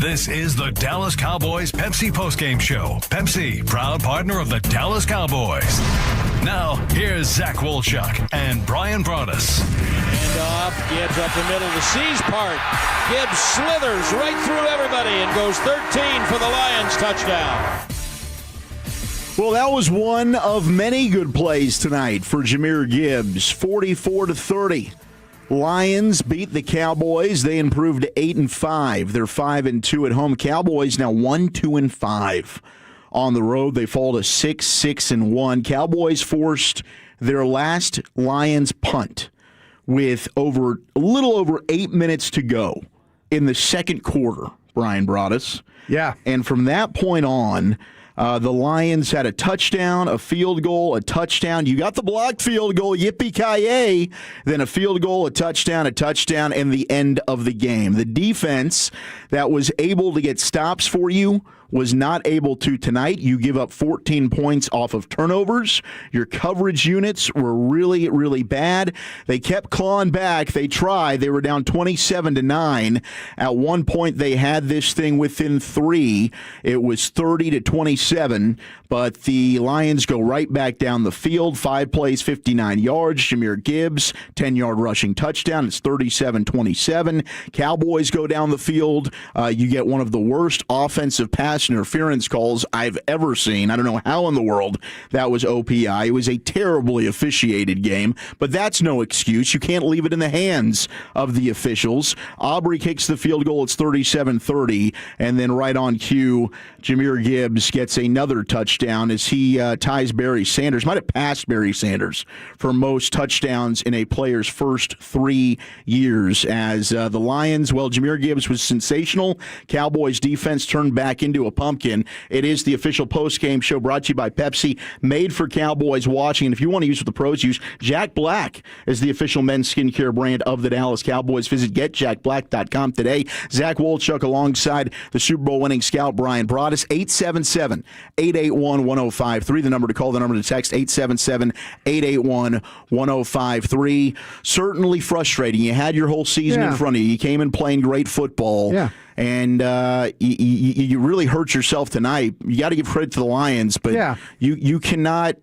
This is the Dallas Cowboys Pepsi Postgame Show. Pepsi, proud partner of the Dallas Cowboys. Now, here's Zach Wolchuk and Brian Broaddus. And off, Gibbs up the middle, the C's part. Gibbs slithers right through everybody and goes 13 for the Lions touchdown. Well, that was one of many good plays tonight for Jahmyr Gibbs. 44-30. Lions beat the Cowboys. They improved to 8-5. They're 5-2 at home. Cowboys now 1-2-5 on the road. They fall to 6-1. Cowboys forced their last Lions punt with a little over 8 minutes to go in the second quarter. Brian Broaddus. Yeah, and from that point on, the Lions had a touchdown, a field goal, a touchdown. You got the blocked field goal, yippee-ki-yay. Then a field goal, a touchdown, and the end of the game. The defense that was able to get stops for you was not able to tonight. You give up 14 points off of turnovers. Your coverage units were really, really bad. They kept clawing back. They tried. They were down 27-9. At one point, they had this thing within 3. It was 30-27, but the Lions go right back down the field. 5 plays, 59 yards. Jahmyr Gibbs, 10-yard rushing touchdown. It's 37-27. Cowboys go down the field. You get one of the worst offensive pass interference calls I've ever seen. I don't know how in the world that was OPI. It was a terribly officiated game, but that's no excuse. You can't leave it in the hands of the officials. Aubrey kicks the field goal. It's 37-30, and then right on cue, Jahmyr Gibbs gets another touchdown as he ties Barry Sanders. Might have passed Barry Sanders for most touchdowns in a player's first 3 years. As the Lions, well, Jahmyr Gibbs was sensational. Cowboys defense turned back into a pumpkin. It is the official post-game show brought to you by Pepsi, made for Cowboys watching. And if you want to use what the pros use, Jack Black is the official men's skincare brand of the Dallas Cowboys. Visit getjackblack.com today. Zach Wolchuk alongside the Super Bowl winning scout Brian Broaddus. 877-881-1053. The number to call, the number to text, 877-881-1053. Certainly frustrating. You had your whole season in front of you. You came in playing great football. Yeah. And you really hurt yourself tonight. You got to give credit to the Lions, but you cannot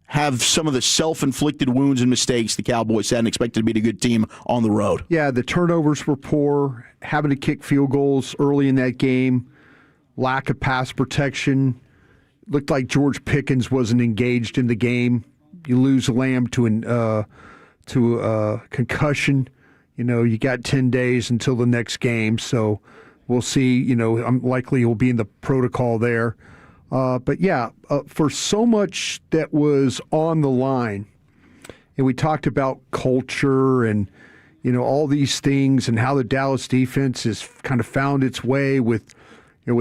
have some of the self-inflicted wounds and mistakes the Cowboys had and expect to beat a good team on the road. Yeah, the turnovers were poor, having to kick field goals early in that game, lack of pass protection. Looked like George Pickens wasn't engaged in the game. You lose Lamb to a concussion. You know, you got 10 days until the next game, so we'll see. You know, I'm likely he'll be in the protocol there. But for so much that was on the line, and we talked about culture and, you know, all these things and how the Dallas defense has kind of found its way with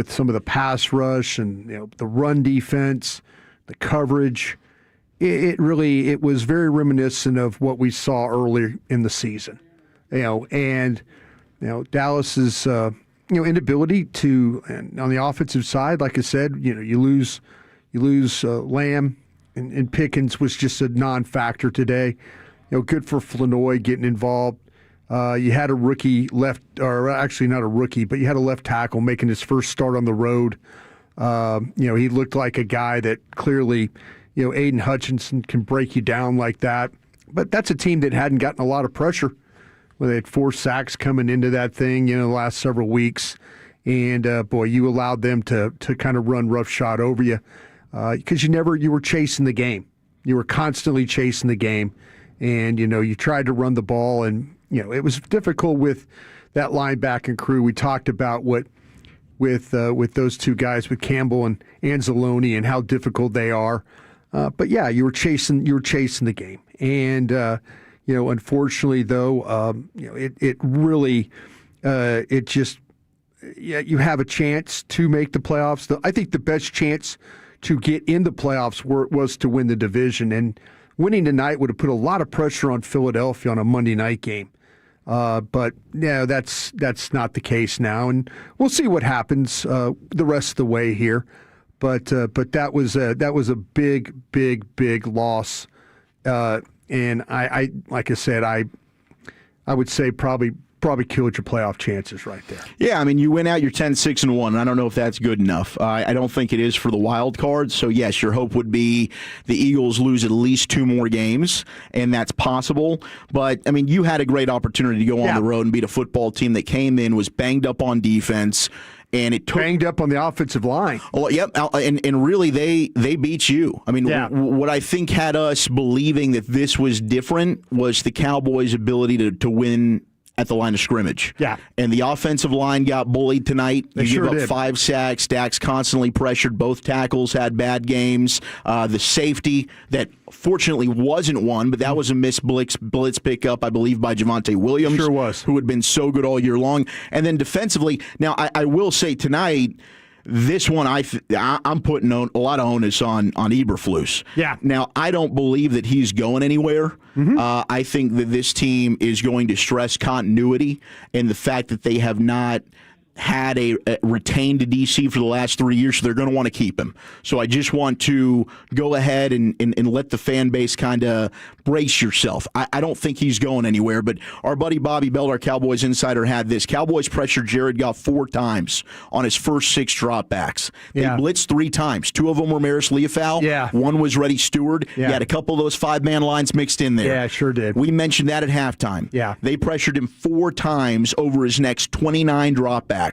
some of the pass rush and, you know, the run defense, the coverage. It was very reminiscent of what we saw earlier in the season. Dallas's inability to, and on the offensive side, like I said, you know, you lose Lamb and Pickens was just a non-factor today. You know, good for Flanoy getting involved. You had a rookie left, or actually not a rookie, but you had a left tackle making his first start on the road. He looked like a guy that clearly, you know, Aiden Hutchinson can break you down like that. But that's a team that hadn't gotten a lot of pressure. Well, they had 4 sacks coming into that thing, you know, the last several weeks. And, you allowed them to kind of run roughshod over you because you were chasing the game. You were constantly chasing the game. And, you know, you tried to run the ball, and, you know, it was difficult with that linebacking crew. We talked about with those two guys, with Campbell and Anzalone, and how difficult they are. You were chasing the game. And, unfortunately, though, it really, you have a chance to make the playoffs. I think the best chance to get in the playoffs was to win the division. And winning tonight would have put a lot of pressure on Philadelphia on a Monday night game. But that's not the case now. And we'll see what happens the rest of the way here. But that was a big loss. And I like I said, I would say probably probably killed your playoff chances right there. Yeah, I mean, you went out, you're 10-6-1, and I don't know if that's good enough. I don't think it is for the wild card. So, yes, your hope would be the Eagles lose at least 2 more games, and that's possible. But, I mean, you had a great opportunity to go on the road and beat a football team that came in, was banged up on defense, and it took banged up on the offensive line. Oh, yep, and really they beat you. I mean, what I think had us believing that this was different was the Cowboys' ability to win at the line of scrimmage. Yeah. And the offensive line got bullied tonight. They you sure give up did. 5 sacks. Dak's constantly pressured. Both tackles had bad games. The safety that fortunately wasn't one, but that was a missed blitz pickup, I believe, by Javonte Williams. Sure was. Who had been so good all year long. And then defensively, now I will say tonight, this one, I'm putting a lot of onus on Eberflus. Yeah. Now, I don't believe that he's going anywhere. I think that this team is going to stress continuity and the fact that they have not had a retained DC for the last 3 years, so they're going to want to keep him. So I just want to go ahead and let the fan base kind of brace yourself. I don't think he's going anywhere, but our buddy Bobby Bell, our Cowboys insider, had this. Cowboys pressured Jared Goff 4 times on his first 6 dropbacks. They blitzed 3 times. 2 of them were Maris Leofau. Yeah. 1 was Reddy Stewart. You had a couple of those 5-man lines mixed in there. Yeah, sure did. We mentioned that at halftime. Yeah. They pressured him 4 times over his next 29 dropbacks.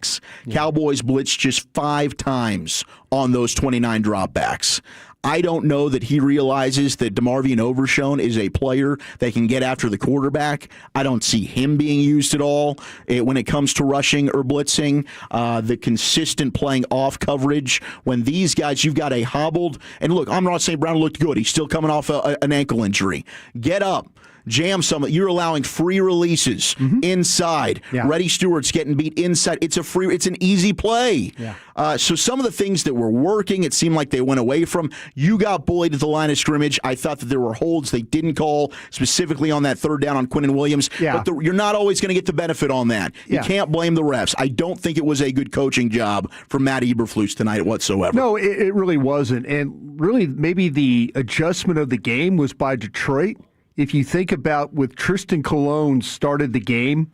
Cowboys blitzed just 5 times on those 29 dropbacks. I don't know that he realizes that DeMarvion Overshown is a player that can get after the quarterback. I don't see him being used at all when it comes to rushing or blitzing. The consistent playing off coverage. When these guys, you've got a hobbled, and look, I'm not saying Brown looked good. He's still coming off an ankle injury. Get up. Jam some. You're allowing free releases inside. Yeah. Reddy Stewart's getting beat inside. It's an easy play. Yeah. So some of the things that were working, it seemed like they went away from. You got bullied at the line of scrimmage. I thought that there were holds they didn't call, specifically on that 3rd down on Quinnen Williams. Yeah. But you're not always going to get the benefit on that. You can't blame the refs. I don't think it was a good coaching job from Matt Eberflus tonight whatsoever. No, it really wasn't. And really, maybe the adjustment of the game was by Detroit. If you think about with Tristan Colon started the game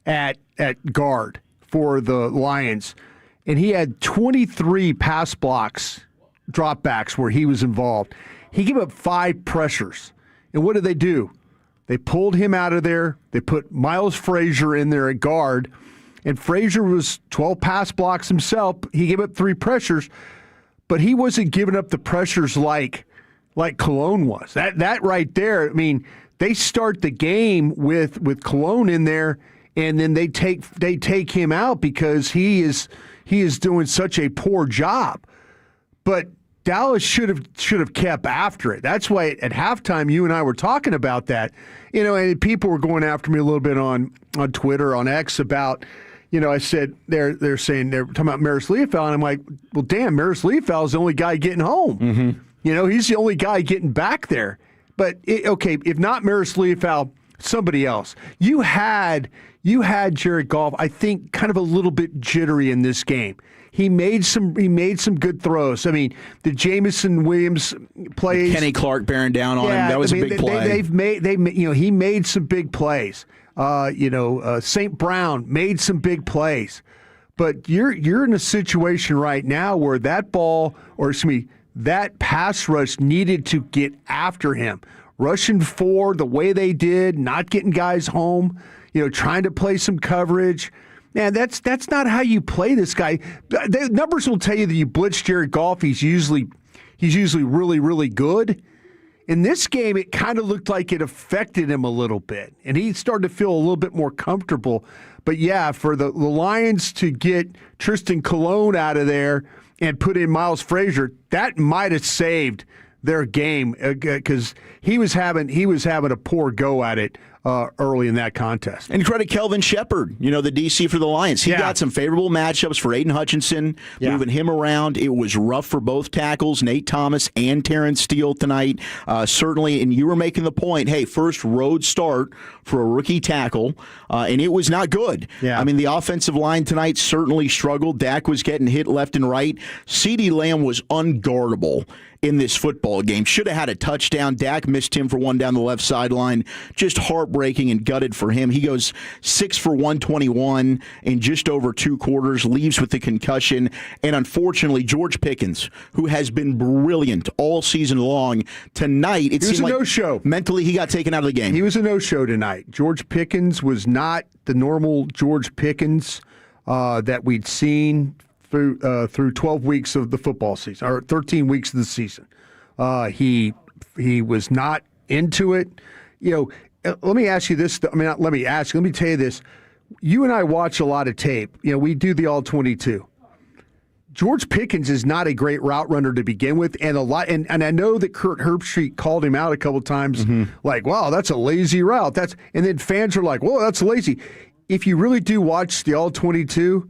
at guard for the Lions, and he had 23 pass blocks, dropbacks where he was involved. He gave up 5 pressures. And what did they do? They pulled him out of there. They put Miles Frazier in there at guard, and Frazier was 12 pass blocks himself. He gave up 3 pressures, but he wasn't giving up the pressures like Cologne was. That right there, I mean, they start the game with Cologne in there, and then they take him out because he is doing such a poor job. But Dallas should have kept after it. That's why at halftime you and I were talking about that. And people were going after me a little bit on Twitter, on X about, I said they're saying they're talking about Maris Leofau, and I'm like, well, damn, Maris Leofau is the only guy getting home. He's the only guy getting back there. But, if not Maris Leofau, somebody else. You had Jared Goff, I think, kind of a little bit jittery in this game. He made some good throws. I mean, the Jamison Williams plays. Kenny Clark bearing down on him. That was a big play. He made some big plays. St. Brown made some big plays. But you're in a situation right now where that pass rush needed to get after him. Rushing 4 the way they did, not getting guys home, trying to play some coverage. Man, that's not how you play this guy. The numbers will tell you that you blitz Jared Goff, he's usually really, really good. In this game, it kind of looked like it affected him a little bit, and he started to feel a little bit more comfortable. But yeah, for the Lions to get Tristan Colon out of there and put in Miles Frazier, that might have saved their game because he was having a poor go at it early in that contest. And credit Kelvin Shepard, the DC for the Lions. He got some favorable matchups for Aiden Hutchinson, moving him around. It was rough for both tackles, Nate Thomas and Terrence Steele tonight. Certainly, and you were making the point, hey, first road start for a rookie tackle, and it was not good. Yeah. I mean, the offensive line tonight certainly struggled. Dak was getting hit left and right. CeeDee Lamb was unguardable in this football game. Should have had a touchdown. Dak missed him for one down the left sideline. Just heartbreaking heartbreaking and gutted for him. He goes 6 for 121 in just over 2 quarters, leaves with the concussion. And unfortunately, George Pickens, who has been brilliant all season long, tonight it seemed like no-show. Mentally he got taken out of the game. He was a no-show tonight. George Pickens was not the normal George Pickens that we'd seen through 12 weeks of the football season, or 13 weeks of the season. He was not into it. Let me ask you this. Let me tell you this. You and I watch a lot of tape. We do the All-22. George Pickens is not a great route runner to begin with, and and I know that Kurt Herbstreit called him out a couple times, like, "Wow, that's a lazy route." And then fans are like, "Whoa, that's lazy." If you really do watch the All-22,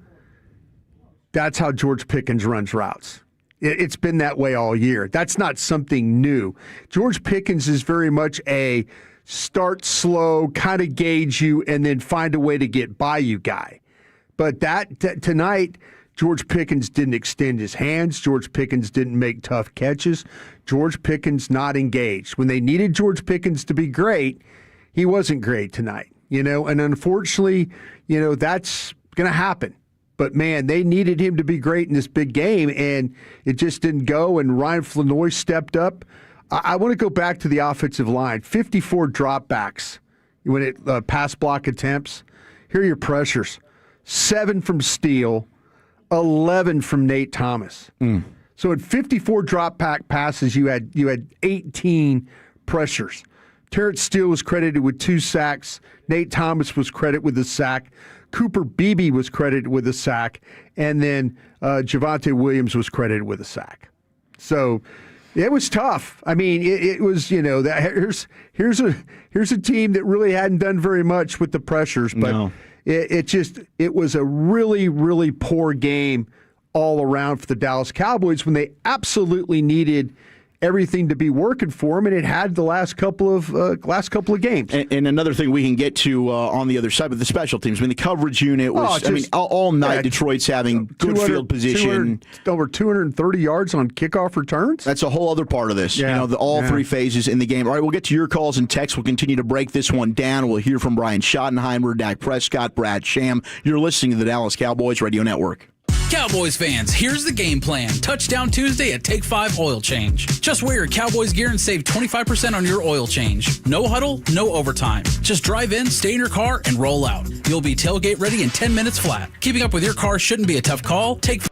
that's how George Pickens runs routes. It's been that way all year. That's not something new. George Pickens is very much a start slow, kind of gauge you, and then find a way to get by you guy. But tonight, George Pickens didn't extend his hands. George Pickens didn't make tough catches. George Pickens not engaged. When they needed George Pickens to be great, he wasn't great tonight. And unfortunately, that's going to happen. But, man, they needed him to be great in this big game, and it just didn't go, and Ryan Flanoy stepped up. I want to go back to the offensive line. 54 dropbacks when it pass block attempts. Here are your pressures. 7 from Steele, 11 from Nate Thomas. So at 54 drop back passes, you had 18 pressures. Terrence Steele was credited with 2 sacks. Nate Thomas was credited with a sack. Cooper Beebe was credited with a sack, and then Javonte Williams was credited with a sack. So it was tough. I mean, it was here's a team that really hadn't done very much with the pressures, but No. it was a really, really poor game all around for the Dallas Cowboys when they absolutely needed everything to be working for them, and it had the last couple of games. And another thing we can get to on the other side with the special teams. I mean, the coverage unit was, all night Detroit's having good field position. Over 230 yards on kickoff returns. That's a whole other part of this. Yeah. All 3 phases in the game. All right, we'll get to your calls and texts. We'll continue to break this one down. We'll hear from Brian Schottenheimer, Dak Prescott, Brad Sham. You're listening to the Dallas Cowboys Radio Network. Cowboys fans, here's the game plan. Touchdown Tuesday at Take 5 Oil Change. Just wear your Cowboys gear and save 25% on your oil change. No huddle, no overtime. Just drive in, stay in your car, and roll out. You'll be tailgate ready in 10 minutes flat. Keeping up with your car shouldn't be a tough call. Take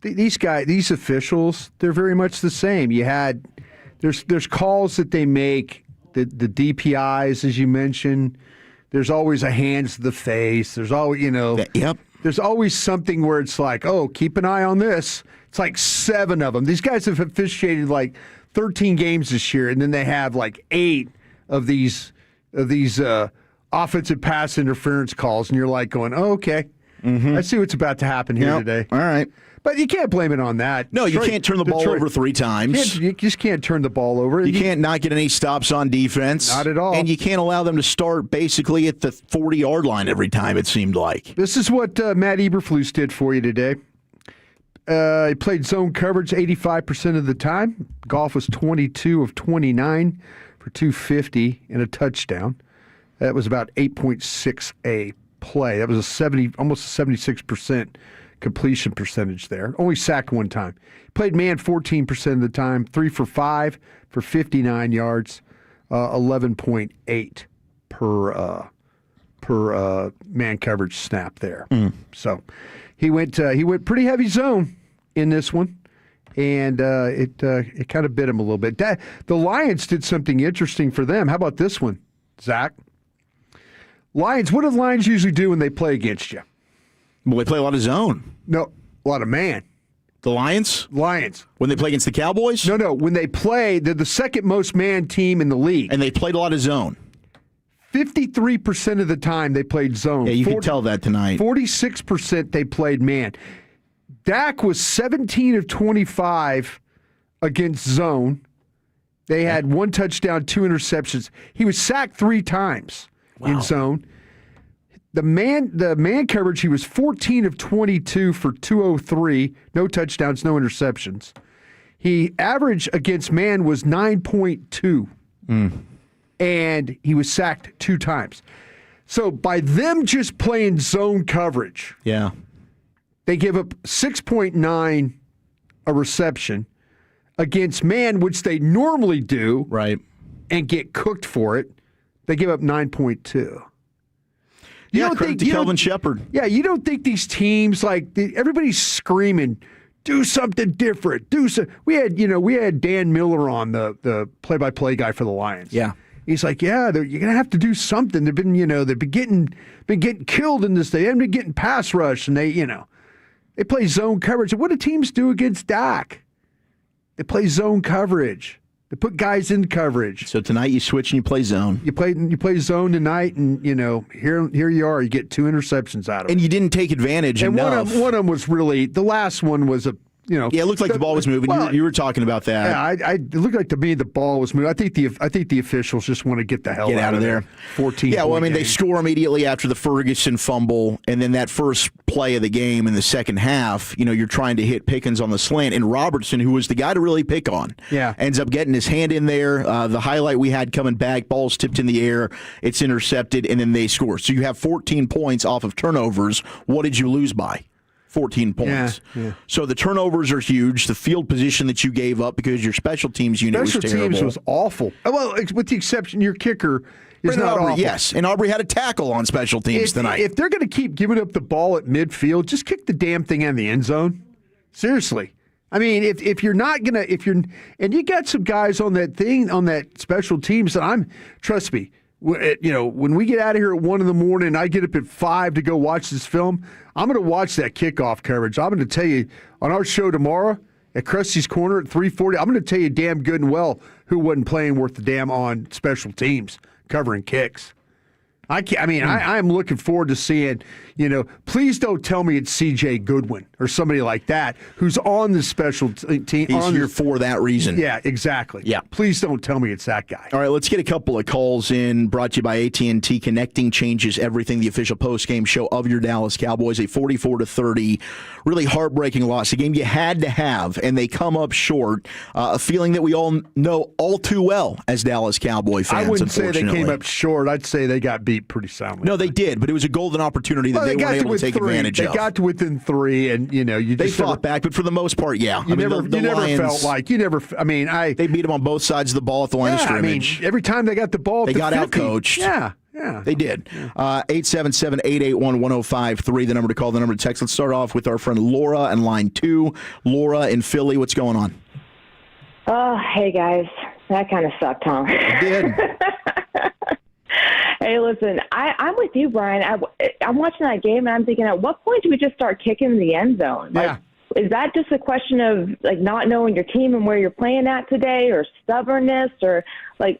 these officials, they're very much the same. There's calls that they make, the DPIs, as you mentioned. There's always a hands to the face. There's always, Yep. There's always something where it's like, oh, keep an eye on this. It's like 7 of them. These guys have officiated like 13 games this year, and then they have like 8 of these offensive pass interference calls, and you're like going, oh, okay. I see what's about to happen here today. All right. But you can't blame it on that. No, you can't turn the ball over 3 times. You just can't turn the ball over. You can't not get any stops on defense. Not at all. And you can't allow them to start basically at the 40-yard line every time, it seemed like. This is what Matt Eberflus did for you today. He played zone coverage 85% of the time. Goff was 22 of 29 for 250 and a touchdown. That was about 8.6 a play. That was almost a 76% completion percentage there. Only sacked 1 time. Played man 14% of the time, 3 for 5 for 59 yards, 11.8 per man coverage snap there. So he went pretty heavy zone in this one, and it kind of bit him a little bit. The Lions did something interesting for them. How about this one, Zach? Lions. What do the Lions usually do when they play against you? Well, they play a lot of zone. No, a lot of man. The Lions? Lions. When they play against the Cowboys? No. When they play, they're the second most man team in the league. And they played a lot of zone. 53% of the time they played zone. Yeah, you can tell that tonight. 46% they played man. Dak was 17 of 25 against zone. They had 1 touchdown, 2 interceptions. He was sacked 3 times in zone. The man coverage, he was 14 of 22 for 203, no touchdowns, no interceptions. He average against man was 9.2, and he was sacked 2 times. So by them just playing zone coverage, they give up 6.9 a reception against man, which they normally do, right, and get cooked for it. They give up 9.2. Credit to Kelvin Shepard. Yeah, you don't think these teams, everybody's screaming, do something different. We had Dan Miller on, the play-by-play guy for the Lions. Yeah. He's like, you're gonna have to do something. They've been getting killed in this. They haven't been getting pass rush, and they play zone coverage. What do teams do against Dak? They play zone coverage. They put guys in coverage. So tonight you switch and you play zone. You play zone tonight, and here you are. You get 2 interceptions out of it. And you didn't take advantage enough. And one of them was really, the last one was Yeah, it looked like the ball was moving. Well, you were talking about that. Yeah, it looked like to me the ball was moving. I think the officials just want to get the hell out of there. 14. Yeah, well, I mean, game. they score immediately after the Ferguson fumble, and then that first play of the game in the second half, you're trying to hit Pickens on the slant, and Robertson, who was the guy to really pick on, ends up getting his hand in there. The highlight we had coming back, ball's tipped in the air, it's intercepted, and then they score. So you have 14 points off of turnovers. What did you lose by? 14 points. Yeah. So the turnovers are huge. The field position that you gave up because your special teams unit was terrible. Special teams was awful. Well, with the exception, your kicker is not Aubrey, awful. yes, and Aubrey had a tackle on special teams tonight. If they're going to keep giving up the ball at midfield, just kick the damn thing in the end zone. Seriously. I mean, if you're not going to, and you got some guys on that special teams that trust me, when we get out of here at 1 a.m, and I get up at 5 to go watch this film, I'm going to watch that kickoff coverage. I'm going to tell you on our show tomorrow at Krusty's Corner at 3:40. I'm going to tell you damn good and well who wasn't playing worth the damn on special teams covering kicks. I'm looking forward to seeing, please don't tell me it's C.J. Goodwin or somebody like that who's on the special team. He's here for that reason. Yeah, exactly. Yeah. Please don't tell me it's that guy. All right, let's get a couple of calls in, brought to you by AT&T. Connecting changes everything, the official postgame show of your Dallas Cowboys. A 44-30, really heartbreaking loss. A game you had to have, and they come up short. A feeling that we all know all too well as Dallas Cowboy fans, I wouldn't say they unfortunately. came up short. I'd say they got beat pretty soundly. No, they did, but it was a golden opportunity that they weren't able to take advantage of. They got to within 3, and they fought back, but for the most part, yeah. You never Lions, felt like they beat them on both sides of the ball at the line of scrimmage. Every time they got the ball, they got 50, outcoached. Yeah, Yeah. They did. 877-881-1053, the number to call, the number to text. Let's start off with our friend Laura on line 2. Laura in Philly, what's going on? Oh, hey, guys. That kind of sucked, huh? It did. Hey, listen, I'm with you, Brian. I'm watching that game, and I'm thinking, at what point do we just start kicking in the end zone? Yeah. Is that just a question of, not knowing your team and where you're playing at today, or stubbornness, or, what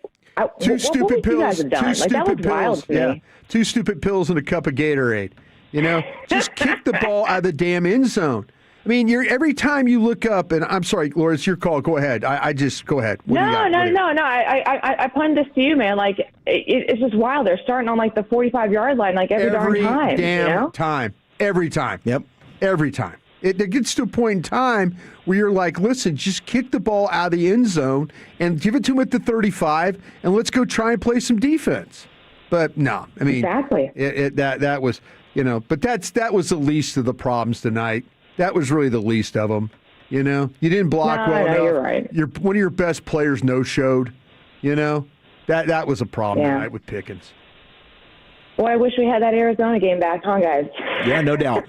stupid pills. you guys have done? That was wild to me. 2 stupid pills and a cup of Gatorade. Just kick the ball out of the damn end zone. I mean, every time you look up, and I'm sorry, Laura, it's your call. Go ahead. I just go ahead. No. I punned this to you, man. It's just wild. They're starting on the 45-yard line, every darn time. Damn time. Every time. Yep. Every time. It gets to a point in time where you're like, listen, just kick the ball out of the end zone and give it to him at the 35, and let's go try and play some defense. But no, I mean, exactly. That was, but that was the least of the problems tonight. That was really the least of them. You didn't block well enough. You're right. One of your best players no-showed. That was a problem tonight with Pickens. Boy, I wish we had that Arizona game back, huh, guys? Yeah, no doubt.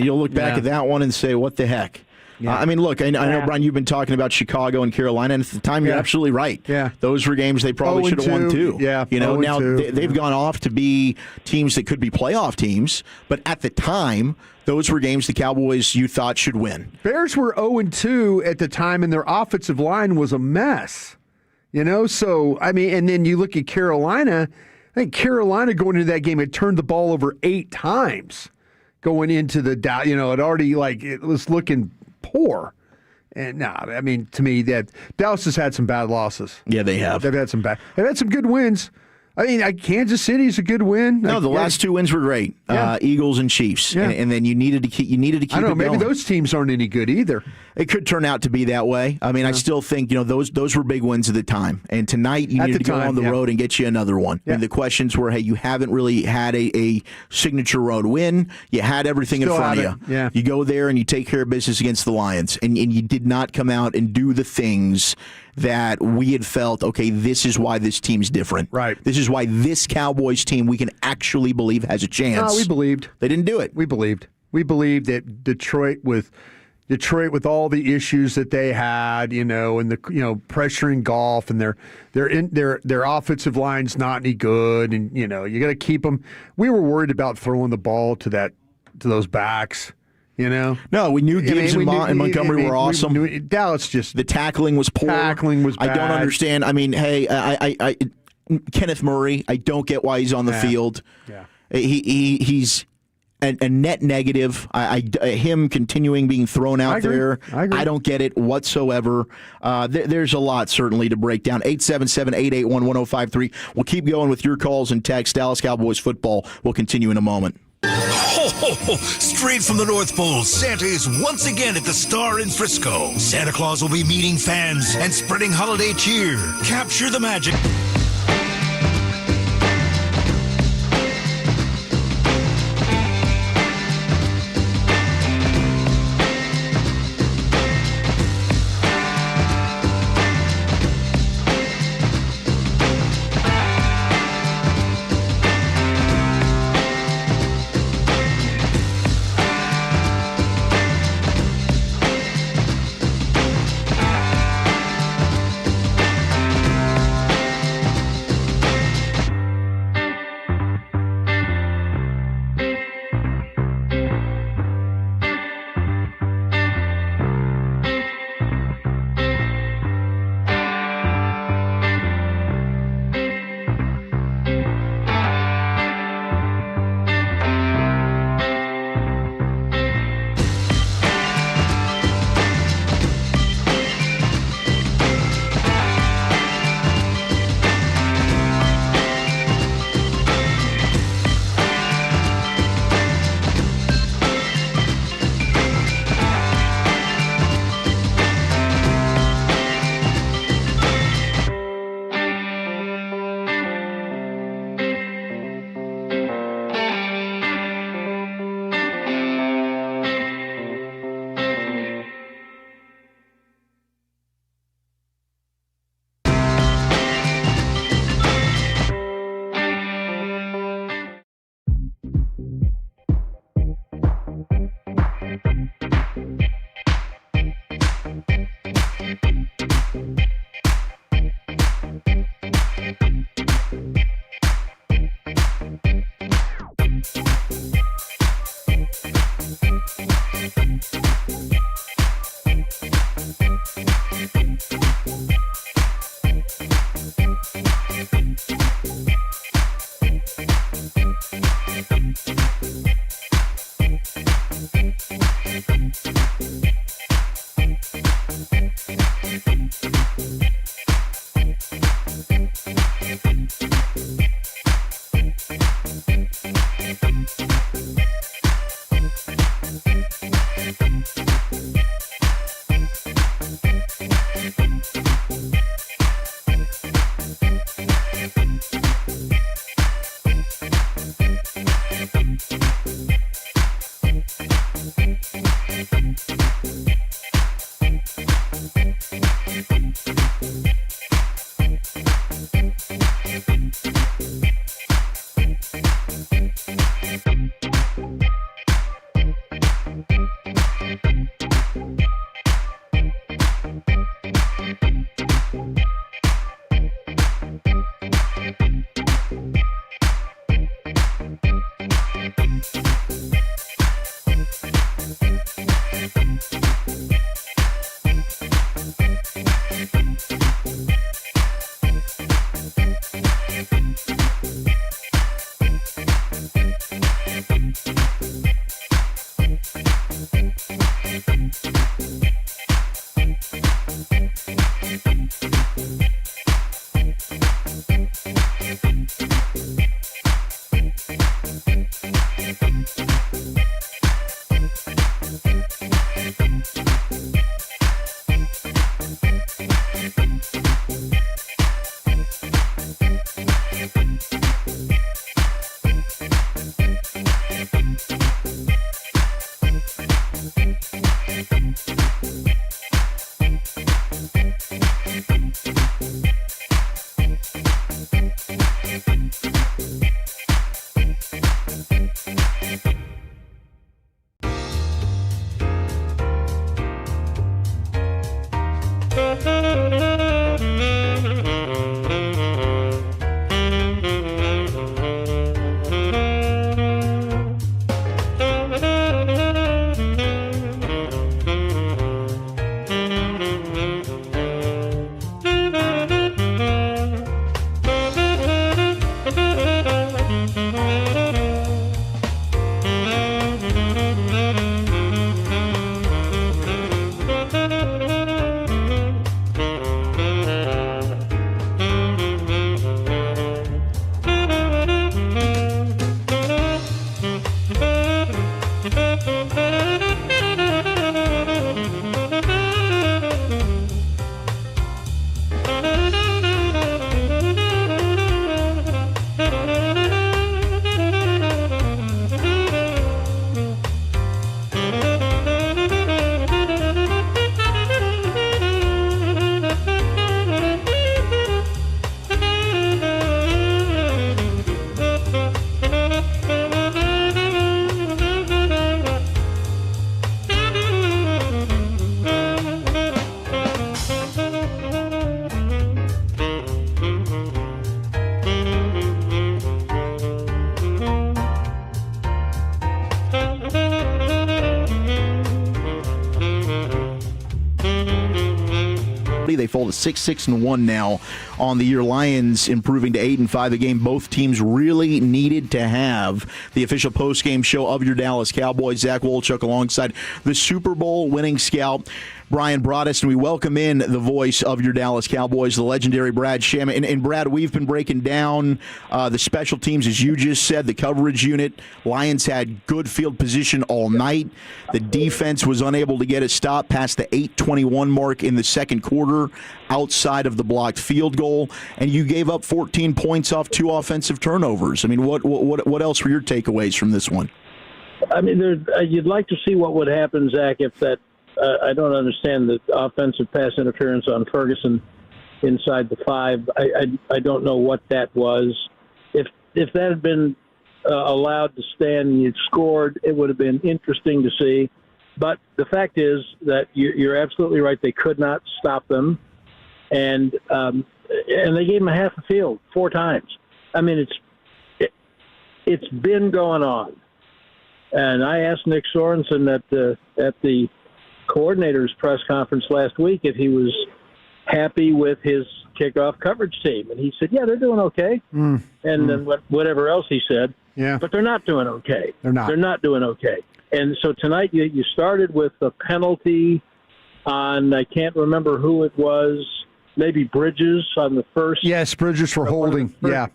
You'll look back at that one and say, what the heck? Yeah. Look, I know, Brian, you've been talking about Chicago and Carolina, and at the time, you're absolutely right. Yeah. Those were games they probably should have won, too. Yeah. Now they've gone off to be teams that could be playoff teams, but at the time, those were games the Cowboys you thought should win. Bears were 0-2 at the time, and their offensive line was a mess. So, and then you look at Carolina. I think Carolina going into that game had turned the ball over 8 times going into the, it already, it was looking poor. And to me, that Dallas has had some bad losses. Yeah, they have. They've had some good wins. Kansas City's a good win. No, the last 2 wins were great. Yeah. Eagles and Chiefs. Yeah. And then you needed to keep I don't know, it maybe going. those teams aren't any good either. It could turn out to be that way. I still think, those were big wins at the time. And tonight you needed to go on the road and get you another one. Yeah. And the questions were, hey, you haven't really had a signature road win. You had everything still in front of you. Yeah. You go there and you take care of business against the Lions. And you did not come out and do the things that we had felt, okay, this is why this team's different. Right. This is why this Cowboys team we can actually believe has a chance. No, we believed. They didn't do it. We believed. We believed that Detroit with all the issues that they had, and the pressuring golf and their offensive line's not any good, and you got to keep them. We were worried about throwing the ball to those backs. No, we knew Gibbs and Montgomery were awesome. Dallas just the tackling was poor. Tackling was bad. I don't understand. Hey, I Kenneth Murray. I don't get why he's on the field. Yeah, he's a net negative. Him continuing being thrown out there. I agree. I don't get it whatsoever. There's a lot certainly to break down. 877-881-1053. We'll keep going with your calls and texts. Dallas Cowboys football will continue in a moment. Straight from the North Pole, Santa is once again at the Star in Frisco. Santa Claus will be meeting fans and spreading holiday cheer. Capture the magic. They fall to 6-1 now on the year. Lions improving to 8-5. The game both teams really needed to have. The official postgame show of your Dallas Cowboys. Zach Wolchuk alongside the Super Bowl winning scout Brian Broaddus, and we welcome in the voice of your Dallas Cowboys, the legendary Brad Sham. And Brad, we've been breaking down the special teams, as you just said, the coverage unit. Lions had good field position all night. The defense was unable to get a stop past the 8:21 mark in the second quarter outside of the blocked field goal, and you gave up 14 points off 2 offensive turnovers. I mean, what else were your takeaways from this one? I mean, you'd like to see what would happen, Zach, if that I don't understand the offensive pass interference on Ferguson inside the 5. I don't know what that was. If that had been allowed to stand and you'd scored, it would have been interesting to see. But the fact is that you're absolutely right. They could not stop them, and they gave them a half a field 4 times. I mean, it's been going on. And I asked Nick Sorensen at the coordinator's press conference last week if he was happy with his kickoff coverage team, and he said, "Yeah, they're doing okay." And then whatever else he said, yeah, but they're not doing okay. They're not. They're not doing okay. And so tonight you started with a penalty on, I can't remember who it was, maybe Bridges on the first. Yes, Bridges for holding. Yeah.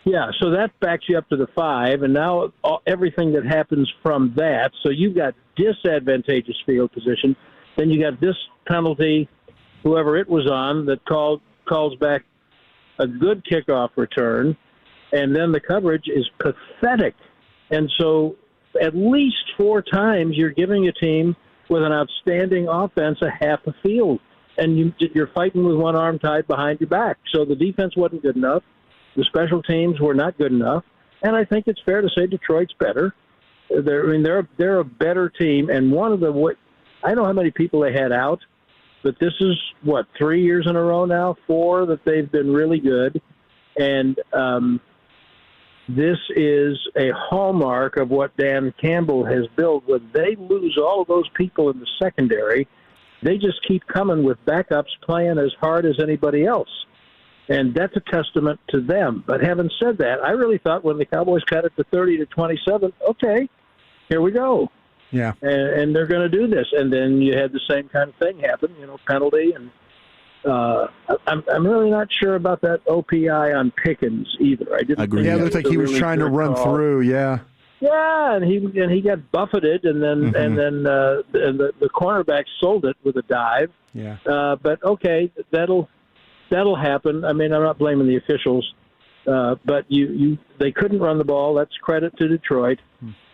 Yeah, so that backs you up to the 5, and now everything that happens from that, so you've got disadvantageous field position, then you got this penalty, whoever it was on, that calls back a good kickoff return, and then the coverage is pathetic. And so at least 4 times you're giving a team with an outstanding offense a half a field, and you're fighting with one arm tied behind your back. So the defense wasn't good enough. The special teams were not good enough, and I think it's fair to say Detroit's better. They're a better team, and one of the I don't know how many people they had out, but this is 3 years in a row now, 4 that they've been really good, and this is a hallmark of what Dan Campbell has built. When they lose all of those people in the secondary, they just keep coming with backups playing as hard as anybody else. And that's a testament to them. But having said that, I really thought when the Cowboys cut it to 30-27, okay, here we go. Yeah. And they're going to do this. And then you had the same kind of thing happen, penalty. And I'm really not sure about that OPI on Pickens either. I didn't. Agree. Yeah, it looked like he was trying to run through. Yeah. Yeah, and he got buffeted, and then the cornerback sold it with a dive. Yeah. But okay, that'll happen. I mean, I'm not blaming the officials, but they couldn't run the ball. That's credit to Detroit,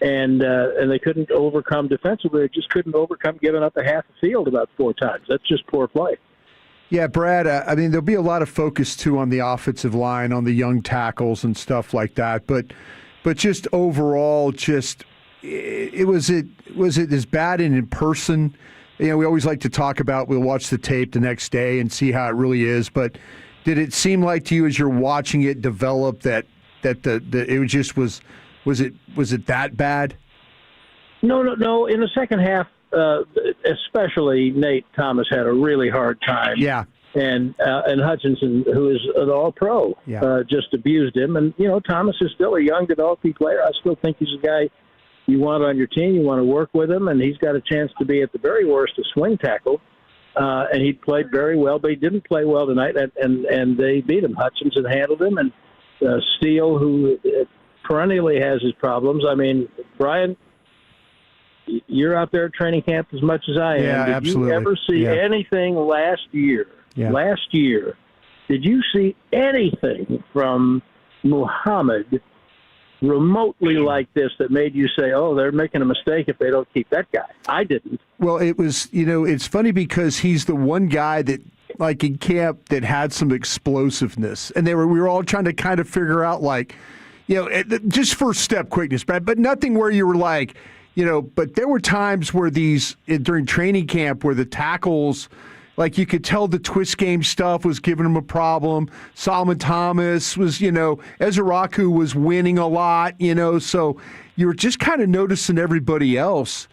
and they couldn't overcome defensively. They just couldn't overcome giving up a half a field about 4 times. That's just poor play. Yeah, Brad, I mean, there'll be a lot of focus, too, on the offensive line, on the young tackles and stuff like that. But just overall, was it as bad in person? We always like to talk about, we'll watch the tape the next day and see how it really is. But did it seem like to you as you're watching it develop that it just was it that bad? No. In the second half, especially Nate Thomas had a really hard time. Yeah. And Hutchinson, who is an all-pro, just abused him. And, Thomas is still a young, developing player. I still think he's a guy you want on your team. You want to work with him, and he's got a chance to be, at the very worst, a swing tackle. And he played very well, but he didn't play well tonight, and they beat him. Hutchinson handled him, and Steele, who perennially has his problems. I mean, Brian, you're out there at training camp as much as I am. Yeah, did absolutely. you ever see anything last year? Yeah. Last year, did you see anything from Muhammad remotely like this that made you say, oh, they're making a mistake if they don't keep that guy? I didn't. Well, it was, it's funny because he's the one guy that, like in camp, that had some explosiveness. And we were all trying to kind of figure out, like, just first step quickness, but nothing where you were like, but there were times where during training camp where the tackles, like you could tell the twist game stuff was giving him a problem. Solomon Thomas was, Ezeraku was winning a lot, so you were just kind of noticing everybody else.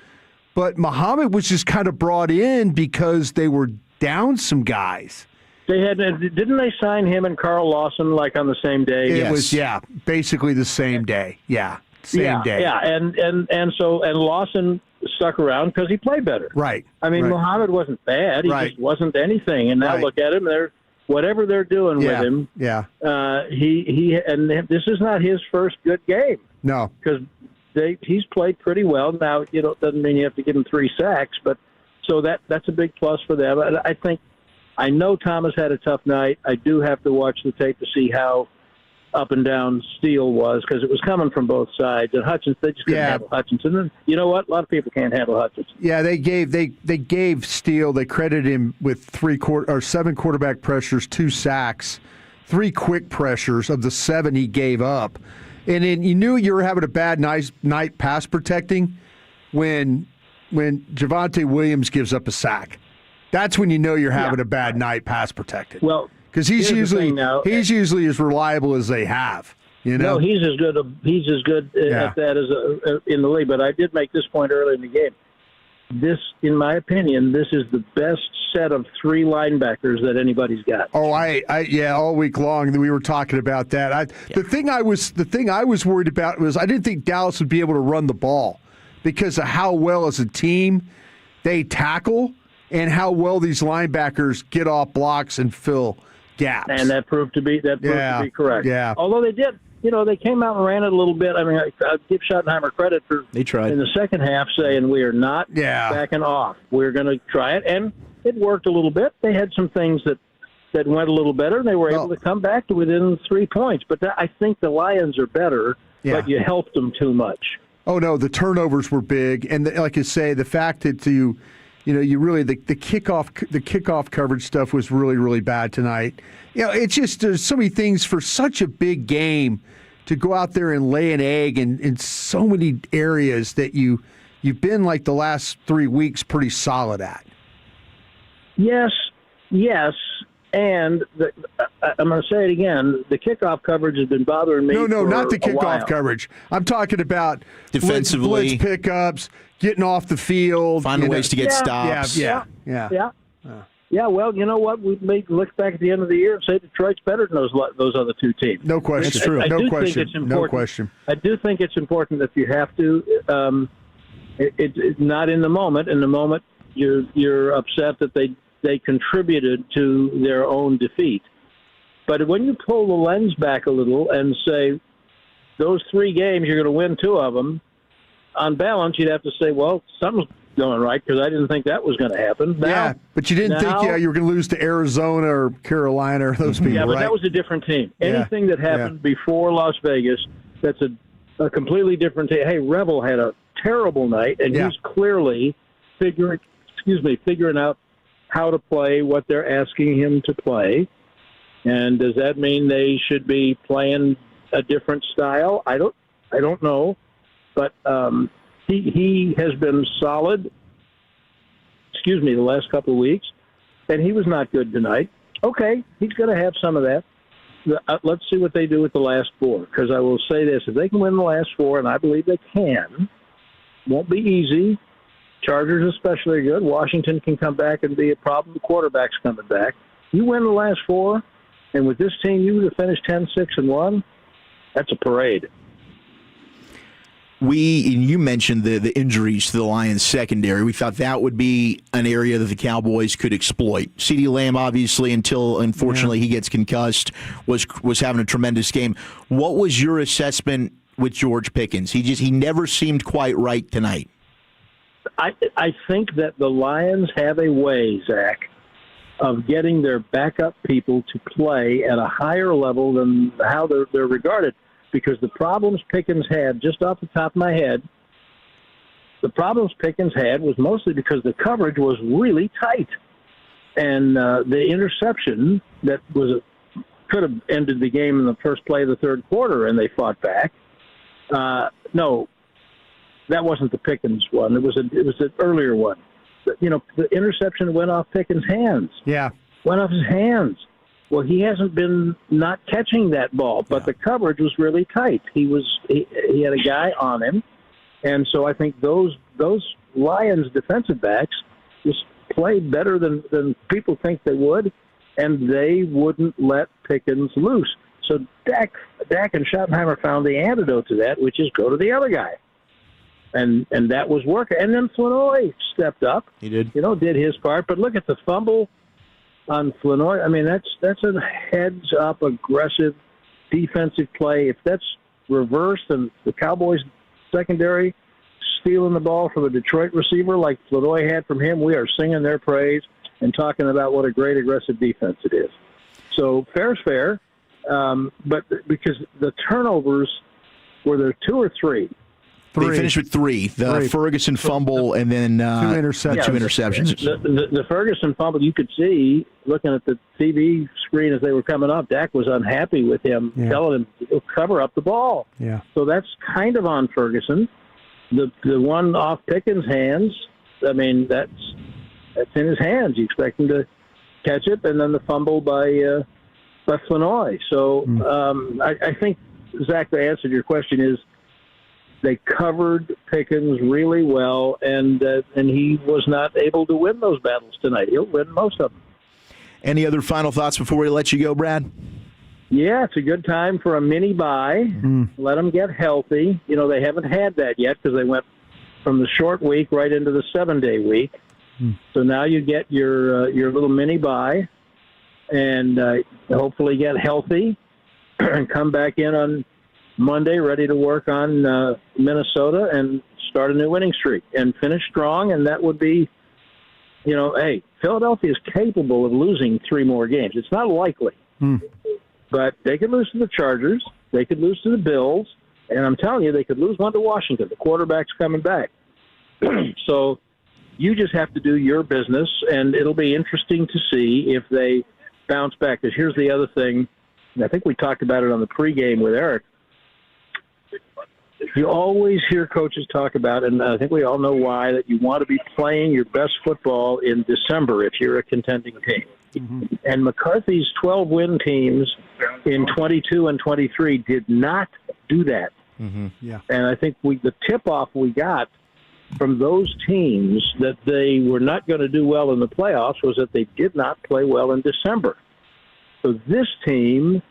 But Muhammad was just kind of brought in because they were down some guys. Didn't they sign him and Carl Lawson like on the same day? It was, basically the same day. Yeah. Same day. Yeah, and Lawson stuck around because he played better. Right. I mean, right. Muhammad wasn't bad. He just wasn't anything. And now look at him. Whatever they're doing with him. Yeah. This is not his first good game. No. Because he's played pretty well. Now, doesn't mean you have to give him 3 sacks, but so that's a big plus for them. I know Thomas had a tough night. I do have to watch the tape to see how up and down Steele was, because it was coming from both sides. And Hutchins, they just couldn't handle Hutchinson. And you know what? A lot of people can't handle Hutchinson. Yeah, they gave Steele, they credited him with 7 quarterback pressures, 2 sacks, 3 quick pressures of the 7 he gave up. And then you knew you were having a bad night pass protecting when Javonte Williams gives up a sack. That's when you know you're having a bad night pass protecting. Well, because he's usually as reliable as they have. No, he's as good at that as in the league. But I did make this point early in the game. This, in my opinion, this is the best set of 3 linebackers that anybody's got. Oh, all week long we were talking about that. The thing I was worried about was I didn't think Dallas would be able to run the ball because of how well as a team they tackle and how well these linebackers get off blocks and fill gaps. And that proved to be correct. Yeah. Although they did, they came out and ran it a little bit. I mean, I give Schottenheimer credit for they tried in the second half saying we are not backing off. We're going to try it, and it worked a little bit. They had some things that went a little better. They were able to come back to within 3 points. But I think the Lions are better, but you helped them too much. Oh no, the turnovers were big, and like you say, the fact that you really the kickoff coverage stuff was really, really bad tonight. It's just there's so many things for such a big game to go out there and lay an egg in so many areas that you've been like the last 3 weeks pretty solid at. Yes, and I'm going to say it again. The kickoff coverage has been bothering me. No, not the kickoff while. coverage. I'm talking about defensively, blitz pickups, getting off the field, finding ways to get stops. Yeah. Well, you know what? We may look back at the end of the year and say Detroit's better than those other 2 teams. No question. It's true. No question. Think it's important. No question. I do think it's important that you have to. It's not in the moment. In the moment, you're upset that they contributed to their own defeat. But when you pull the lens back a little and say those 3 games you're going to win 2 of them, on balance, you'd have to say, well, something's going right because I didn't think that was going to happen. Now, but you didn't think you were going to lose to Arizona or Carolina or those people, Yeah, but right? that was a different team. Anything that happened before Las Vegas, that's a completely different team. Hey, Rebel had a terrible night, and he's clearly figuring out how to play what they're asking him to play. And does that mean they should be playing a different style? I don't know. But he has been solid, the last couple of weeks, and he was not good tonight. Okay, he's going to have some of that. Let's see what they do with the last 4, because I will say this. If they can win the last 4, and I believe they can, won't be easy. Chargers especially are good. Washington can come back and be a problem. The quarterback's coming back. You win the last 4, and with this team, you would have finished 10-6-1. That's a parade. You mentioned the injuries to the Lions secondary. We thought that would be an area that the Cowboys could exploit. CeeDee Lamb, obviously, until unfortunately he gets concussed, was having a tremendous game. What was your assessment with George Pickens? He never seemed quite right tonight. I think that the Lions have a way, Zach, of getting their backup people to play at a higher level than how they're regarded. Because the problems Pickens had, just off the top of my head, the problems Pickens had was mostly because the coverage was really tight. And the interception that could have ended the game in the first play of the third quarter, and they fought back. No, that wasn't the Pickens one. It was an earlier one. The interception went off Pickens' hands. Yeah. Went off his hands. Well, he hasn't been not catching that ball, but the coverage was really tight. He had a guy on him, and so I think those Lions defensive backs just played better than people think they would, and they wouldn't let Pickens loose. So Dak and Schottenheimer found the antidote to that, which is go to the other guy. And that was working. And then Flanoy stepped up. He did. Did his part. But look at the fumble on Flanoy. I mean, that's a heads-up, aggressive defensive play. If that's reversed and the Cowboys secondary stealing the ball from a Detroit receiver like Flanoy had from him, we are singing their praise and talking about what a great aggressive defense it is. So fair's fair. But because the turnovers, were there 2 or 3? They finished with 3. The Ferguson fumble and then 2 interceptions. The Ferguson fumble, you could see, looking at the TV screen as they were coming up, Dak was unhappy with him, telling him, cover up the ball. Yeah. So that's kind of on Ferguson. The one off Pickens' hands, I mean, that's in his hands. You expect him to catch it, and then the fumble by Flanoy. So I think, Zach, the answer to your question is they covered Pickens really well, and he was not able to win those battles tonight. He'll win most of them. Any other final thoughts before we let you go, Brad? Yeah, it's a good time for a mini bye. Let them get healthy. They haven't had that yet because they went from the short week right into the 7-day week. So now you get your little mini bye, and hopefully get healthy and come back in on Monday ready to work on Minnesota and start a new winning streak and finish strong. And that would be, hey, Philadelphia is capable of losing 3 more games. It's not likely, but they could lose to the Chargers. They could lose to the Bills. And I'm telling you, they could lose one to Washington. The quarterback's coming back. So you just have to do your business, and it'll be interesting to see if they bounce back. Because here's the other thing. I think we talked about it on the pregame with Eric. You always hear coaches talk about, and I think we all know why, that you want to be playing your best football in December if you're a contending team. And McCarthy's 12-win teams in 22 and 23 did not do that. Yeah. And I think the tip-off we got from those teams that they were not going to do well in the playoffs was that they did not play well in December. So this team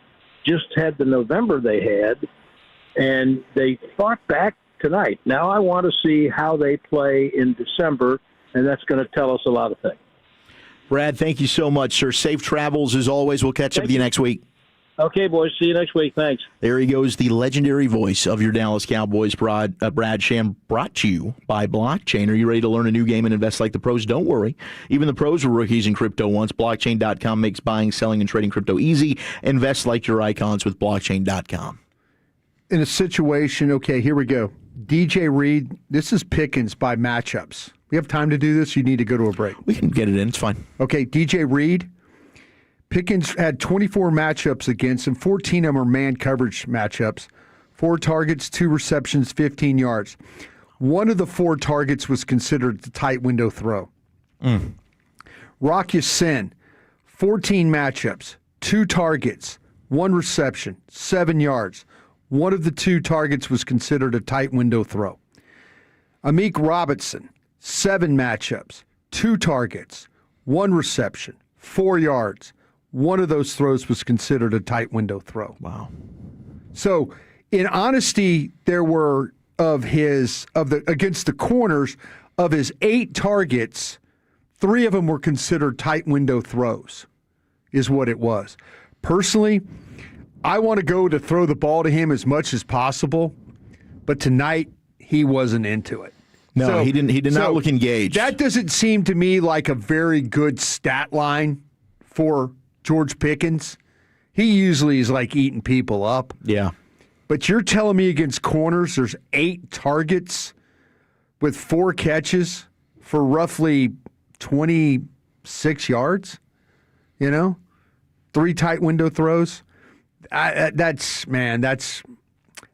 just had the November they had, and they fought back tonight. Now I want to see how they play in December, and that's going to tell us a lot of things. Brad, thank you so much, sir. Safe travels as always. We'll catch up with you next week. Okay, boys. See you next week. Thanks. There he goes, the legendary voice of your Dallas Cowboys, Brad Sham, brought to you by Blockchain. Are you ready to learn a new game and invest like the pros? Don't worry. Even the pros were rookies in crypto once. Blockchain.com makes buying, selling, and trading crypto easy. Invest like your icons with Blockchain.com. In a situation, okay, here we go. DJ Reed, this is Pickens by matchups. We have time to do this? You need to go to a break. We can get it in. It's fine. Okay, DJ Reed. Pickens had 24 matchups against him. 14 of them are man coverage matchups. 4 targets, 2 receptions, 15 yards. One of the 4 targets was considered the tight window throw. Rock Ya-Sin, 14 matchups, 2 targets, 1 reception, 7 yards. One of the 2 targets was considered a tight window throw. Amik Robertson, 7 matchups, 2 targets, 1 reception, 4 yards. One of those throws was considered a tight window throw. Wow. So, in honesty, there were against the corners of his 8 targets, 3 of them were considered tight window throws, is what it was. Personally, I want to go to throw the ball to him as much as possible, but tonight he wasn't into it. No, he didn't. He did not look engaged. That doesn't seem to me like a very good stat line for George Pickens. He usually is like eating people up. Yeah. But you're telling me against corners, there's 8 targets with 4 catches for roughly 26 yards? 3 tight window throws. That's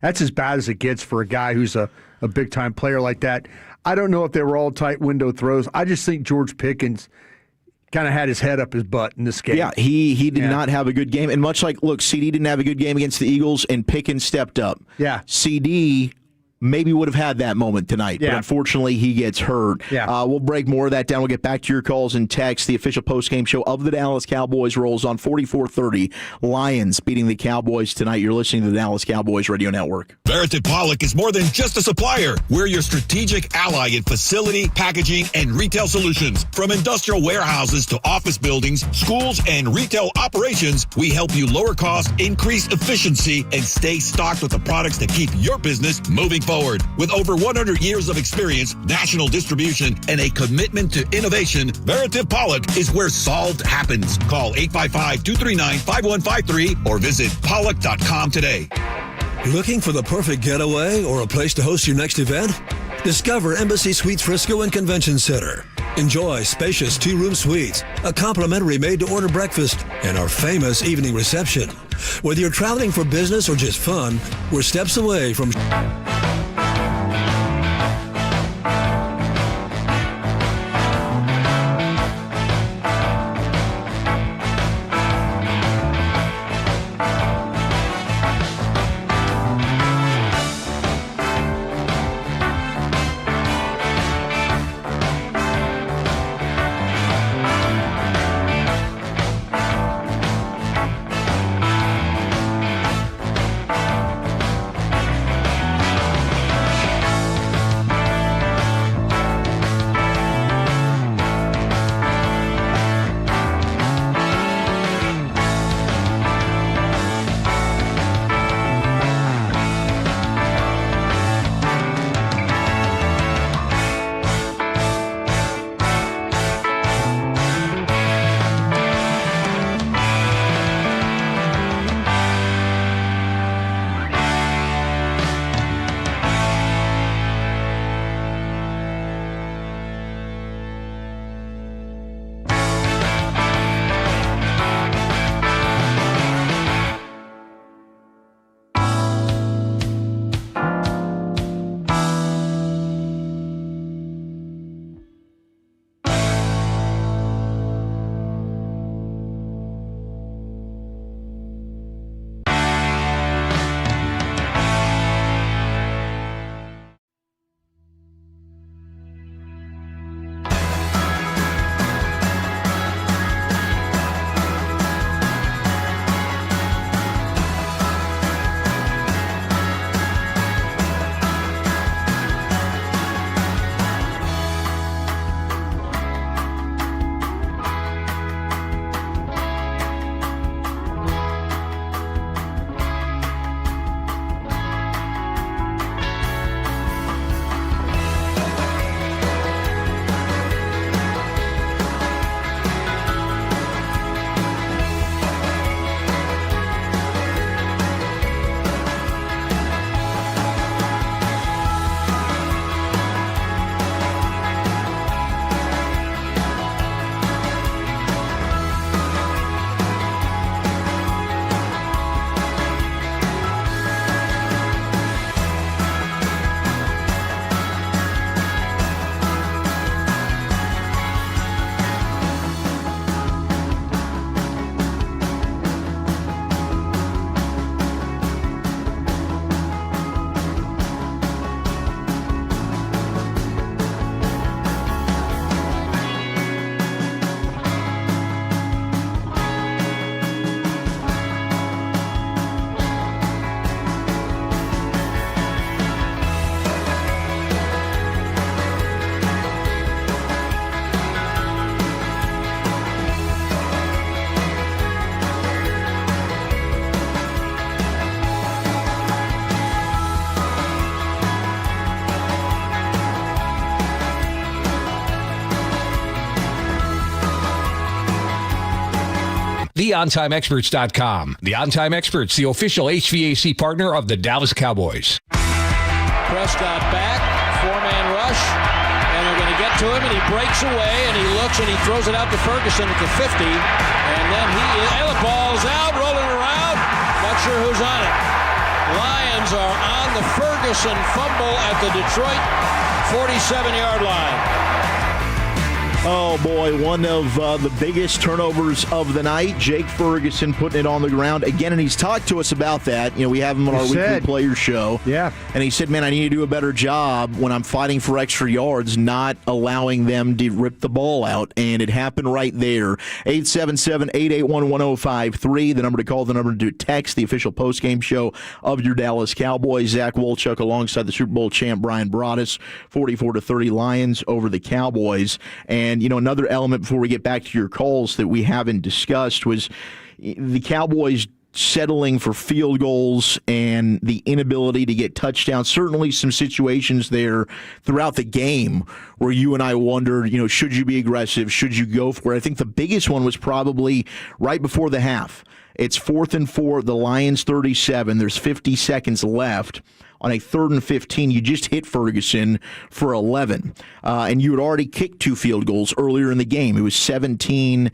as bad as it gets for a guy who's a big time player like that. I don't know if they were all tight window throws. I just think George Pickens kind of had his head up his butt in this game. Yeah, he did not have a good game. And much like, look, CD didn't have a good game against the Eagles, and Pickens stepped up. Yeah. CD maybe would have had that moment tonight, but unfortunately he gets hurt. Yeah. We'll break more of that down. We'll get back to your calls and texts. The official postgame show of the Dallas Cowboys rolls on 44-30. Lions beating the Cowboys tonight. You're listening to the Dallas Cowboys Radio Network. Veritiv Pollock is more than just a supplier. We're your strategic ally in facility, packaging, and retail solutions. From industrial warehouses to office buildings, schools, and retail operations, we help you lower costs, increase efficiency, and stay stocked with the products that keep your business moving forward. With over 100 years of experience, national distribution, and a commitment to innovation, Veritiv Pollock is where solved happens. Call 855-239-5153 or visit pollock.com today. Looking for the perfect getaway or a place to host your next event? Discover Embassy Suites Frisco and Convention Center. Enjoy spacious 2-room suites, a complimentary made-to-order breakfast, and our famous evening reception. Whether you're traveling for business or just fun, we're steps away from... TheOnTimeExperts.com. The On Time Experts, the official HVAC partner of the Dallas Cowboys. Prescott back, four-man rush, and they're going to get to him, and he breaks away, and he looks, and he throws it out to Ferguson at the 50, and then the ball's out, rolling around, not sure who's on it. Lions are on the Ferguson fumble at the Detroit 47-yard line. Oh, boy, one of the biggest turnovers of the night. Jake Ferguson putting it on the ground again, and he's talked to us about that. You know, we have him on our weekly players show. Yeah. And he said, man, I need to do a better job when I'm fighting for extra yards, not allowing them to rip the ball out. And it happened right there. 877-881-1053, the number to call, the number to text, the official postgame show of your Dallas Cowboys. Zach Wolchuk alongside the Super Bowl champ Brian Broaddus, 44-30 Lions over the Cowboys. And, you know, another element before we get back to your calls that we haven't discussed was the Cowboys settling for field goals and the inability to get touchdowns. Certainly some situations there throughout the game where you and I wondered, you know, should you be aggressive? Should you go for it? I think the biggest one was probably right before the half. It's 4th and 4, the Lions 37. There's 50 seconds left. On a 3rd and 15, you just hit Ferguson for 11. And you had already kicked 2 field goals earlier in the game. It was 17-6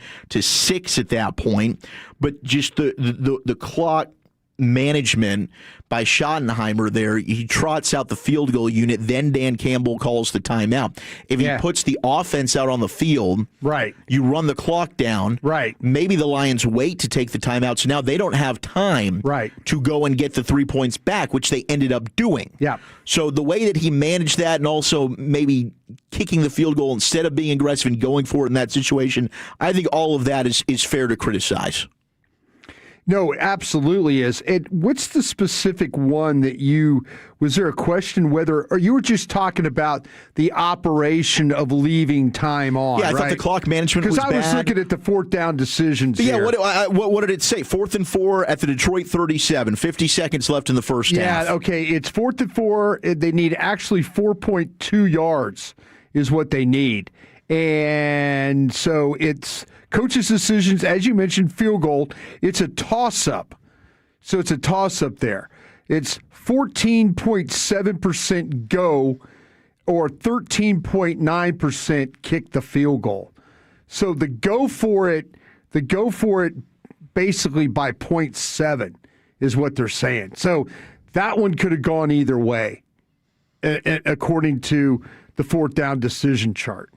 at that point. But just the clock management by Schottenheimer there, he trots out the field goal unit, then Dan Campbell calls the timeout. If he puts the offense out on the field, right, you run the clock down. Right. Maybe the Lions wait to take the timeout, so now they don't have time to go and get the 3 points back, which they ended up doing. Yeah. So the way that he managed that, and also maybe kicking the field goal instead of being aggressive and going for it in that situation, I think all of that is fair to criticize. No, absolutely is. And what's the specific one that was there a question whether, or you were just talking about the operation of leaving time on, Yeah, I thought the clock management was bad. Because I was looking at the 4th down decisions but yeah, here. what did it say? 4th and 4 at the Detroit 37, 50 seconds left in the first half. Yeah, okay, it's 4th and 4. They need actually 4.2 yards is what they need. And so it's coach's decisions, as you mentioned, field goal. It's a toss-up. So it's a toss-up there. It's 14.7% go or 13.9% kick the field goal. So the go for it basically by 0.7 is what they're saying. So that one could have gone either way, according to the 4th down decision chart.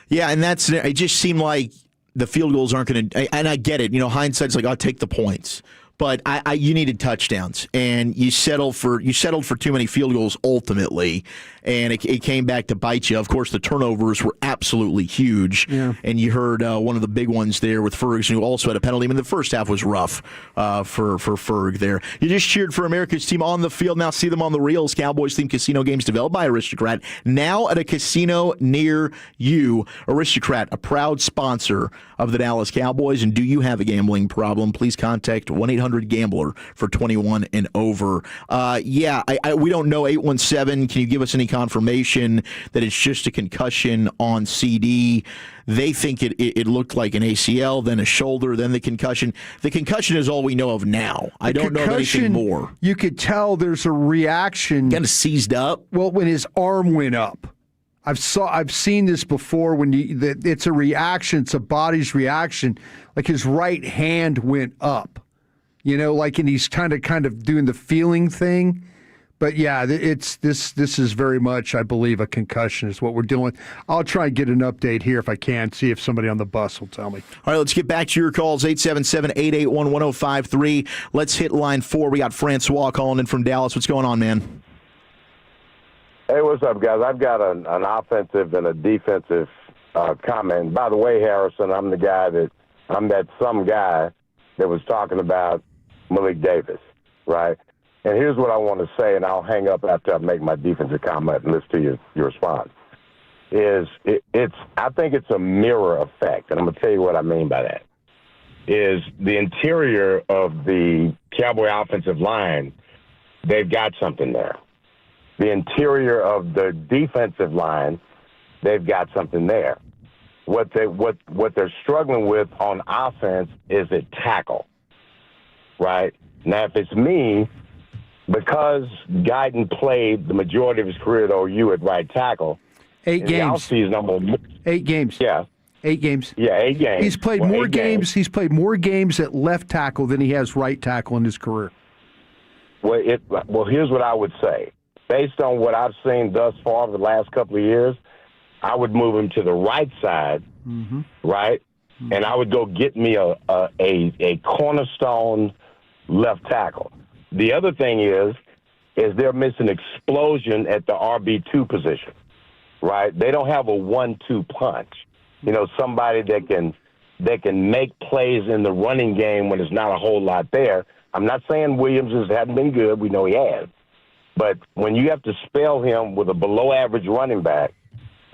Yeah, and it just seemed like the field goals aren't going to, and I get it, you know, hindsight's like, I'll take the points. But you needed touchdowns, and you settled for too many field goals ultimately, and it came back to bite you. Of course, the turnovers were absolutely huge, and you heard one of the big ones there with Ferguson, who also had a penalty. I mean, the first half was rough for Ferg there. You just cheered for America's team on the field. Now see them on the reels. Cowboys-themed casino games developed by Aristocrat, now at a casino near you. Aristocrat, a proud sponsor of the Dallas Cowboys, and do you have a gambling problem? Please contact 1-800-GAMBLER for 21 and over. We don't know. 817, can you give us any confirmation that it's just a concussion on CD? They think it looked like an ACL, then a shoulder, then the concussion. The concussion is all we know of now. I don't know anything more. You could tell there's a reaction. Kind of seized up? Well, when his arm went up. I've seen this before when it's a reaction, it's a body's reaction. Like his right hand went up. You know, like, and he's kind of doing the feeling thing. But yeah, this is very much, I believe, a concussion is what we're dealing with. I'll try and get an update here if I can, see if somebody on the bus will tell me. All right, let's get back to your calls, 877-881-1053. Let's hit line 4. We got Francois calling in from Dallas. What's going on, man? Hey, what's up, guys? I've got an offensive and a defensive comment. By the way, Harrison, I'm that some guy that was talking about Malik Davis, right? And here's what I want to say, and I'll hang up after I make my defensive comment and listen to your response. I think it's a mirror effect, and I'm going to tell you what I mean by that. Is the interior of the Cowboy offensive line, they've got something there. The interior of the defensive line, they've got something there. what they're struggling with on offense is at tackle, right? Now, if it's me, because Guyton played the majority of his career at OU at right tackle, 8 games. 8 games. Yeah. 8 games. Yeah, 8 games. He's played more games. He's played more games at left tackle than he has right tackle in his career. Well, here's what I would say. Based on what I've seen thus far over the last couple of years, I would move him to the right side, right? Mm-hmm. And I would go get me a cornerstone left tackle. The other thing is they're missing explosion at the RB2 position, right? They don't have a 1-2 punch. You know, somebody that can make plays in the running game when there's not a whole lot there. I'm not saying Williams hasn't been good. We know he has. But when you have to spell him with a below-average running back,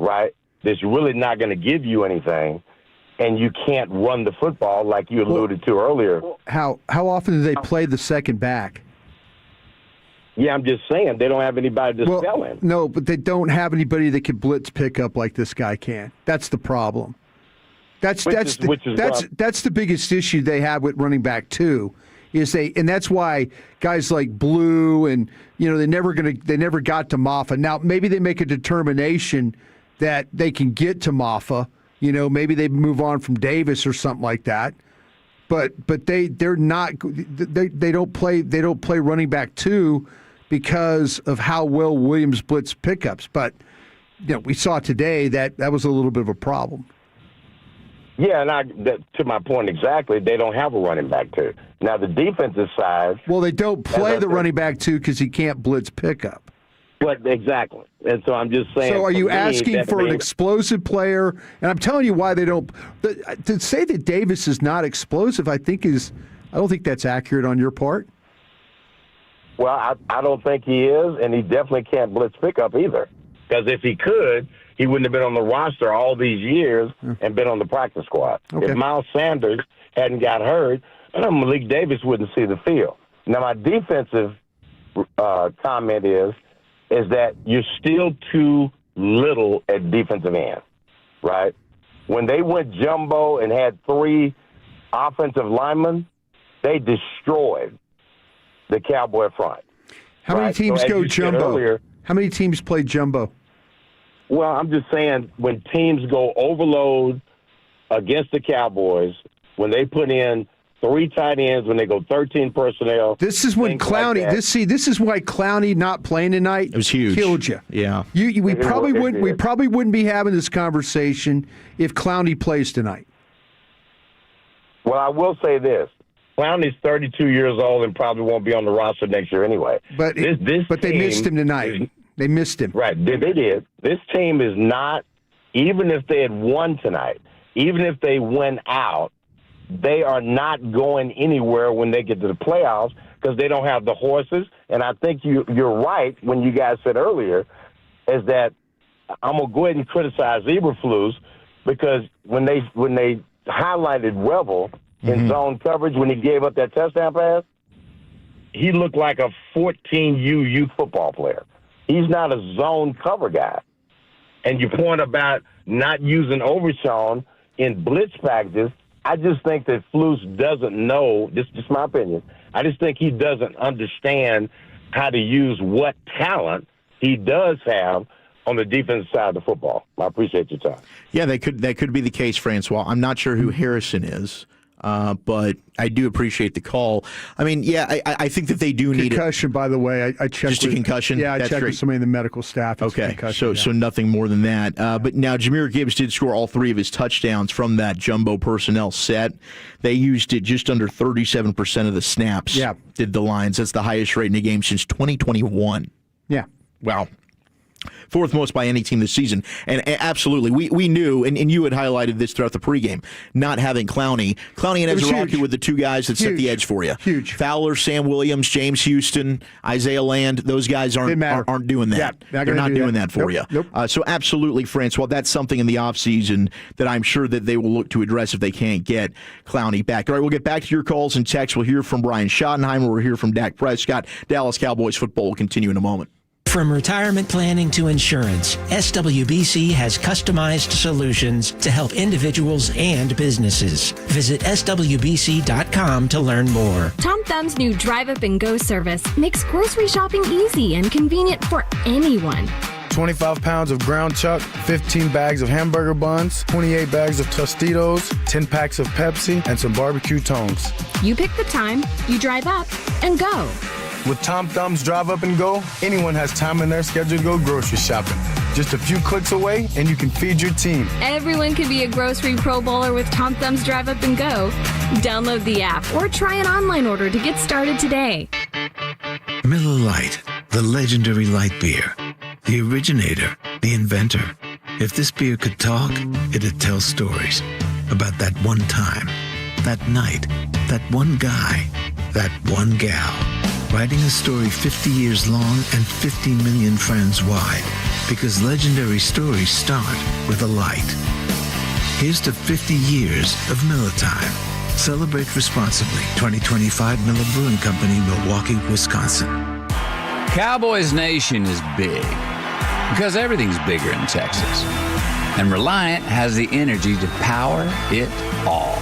right, that's really not going to give you anything, and you can't run the football like you alluded to earlier. How often do they play the second back? Yeah, I'm just saying they don't have anybody to spell him. No, but they don't have anybody that can blitz pick up like this guy can. That's the problem. That's the biggest issue they have with running back too. And that's why guys like Blue and they never got to Maffa. Now maybe they make a determination that they can get to Maffa. Maybe they move on from Davis or something like that. But they don't play running back 2 because of how well Williams blitz pickups. But we saw today that was a little bit of a problem. Yeah, and to my point exactly, they don't have a running back 2. Now, the defensive side... Well, they don't play the running back 2 because he can't blitz pickup. But exactly. And so I'm just saying... So are you asking for an explosive player? And I'm telling you why they don't... To say that Davis is not explosive, I don't think that's accurate on your part. Well, I don't think he is, and he definitely can't blitz pickup either. Because if he could... he wouldn't have been on the roster all these years and been on the practice squad. Okay. If Miles Sanders hadn't got hurt, Malik Davis wouldn't see the field. Now, my defensive comment is that you're still too little at defensive end, right? When they went jumbo and had 3 offensive linemen, they destroyed the Cowboy front. How many teams go jumbo? How many teams play jumbo? Well, I'm just saying when teams go overload against the Cowboys, when they put in 3 tight ends, when they go 13 personnel. This is when Clowney. Like this is why Clowney not playing tonight. It was huge. Killed you. Yeah. We probably wouldn't be having this conversation if Clowney plays tonight. Well, I will say this: Clowney's 32 years old and probably won't be on the roster next year anyway. But they missed him tonight. They missed him. Right, they did. This team is not, even if they had won tonight, even if they went out, they are not going anywhere when they get to the playoffs because they don't have the horses. And I think you're right when you guys said earlier is that I'm going to go ahead and criticize Eberflus because when they highlighted Wevel in zone coverage when he gave up that touchdown pass, he looked like a 14U youth football player. He's not a zone cover guy. And your point about not using Overshawn in blitz packages, I just think that Flus doesn't know, this is just my opinion, I just think he doesn't understand how to use what talent he does have on the defensive side of the football. I appreciate your time. Yeah, that could be the case, Francois. I'm not sure who Harrison is. But I do appreciate the call. I mean, yeah, I think that they do need concussion. By the way, I checked. Just a concussion. Yeah, I checked with somebody in the medical staff. Okay, so nothing more than that. But now Jahmyr Gibbs did score all 3 of his touchdowns from that jumbo personnel set. They used it just under 37% of the snaps. Yeah, did the Lions? That's the highest rate in a game since 2021. Yeah. Wow. 4th most by any team this season. And absolutely, we knew, and you had highlighted this throughout the pregame, not having Clowney and Ezra with the 2 guys that set the edge for you. Huge. Fowler, Sam Williams, James Houston, Isaiah Land, those guys aren't doing that. Yeah, they're not doing that for you. Nope. So absolutely, Francois, that's something in the offseason that I'm sure that they will look to address if they can't get Clowney back. All right, we'll get back to your calls and texts. We'll hear from Brian Schottenheimer. We'll hear from Dak Prescott. Dallas Cowboys football will continue in a moment. From retirement planning to insurance, SWBC has customized solutions to help individuals and businesses. Visit SWBC.com to learn more. Tom Thumb's new Drive Up and Go service makes grocery shopping easy and convenient for anyone. 25 pounds of ground chuck, 15 bags of hamburger buns, 28 bags of Tostitos, 10 packs of Pepsi, and some barbecue tongs. You pick the time, you drive up, and go. With Tom Thumb's Drive Up and Go, anyone has time in their schedule to go grocery shopping. Just a few clicks away, and you can feed your team. Everyone can be a grocery pro bowler with Tom Thumb's Drive Up and Go. Download the app or try an online order to get started today. Miller Lite, the legendary light beer. The originator, the inventor. If this beer could talk, it'd tell stories about that one time, that night, that one guy, that one gal. Writing a story 50 years long and 50 million friends wide, because legendary stories start with a light. Here's to 50 years of Miller Time. Celebrate responsibly. 2025 Miller Brewing Company, Milwaukee, Wisconsin. Cowboys Nation is big because everything's bigger in Texas. And Reliant has the energy to power it all.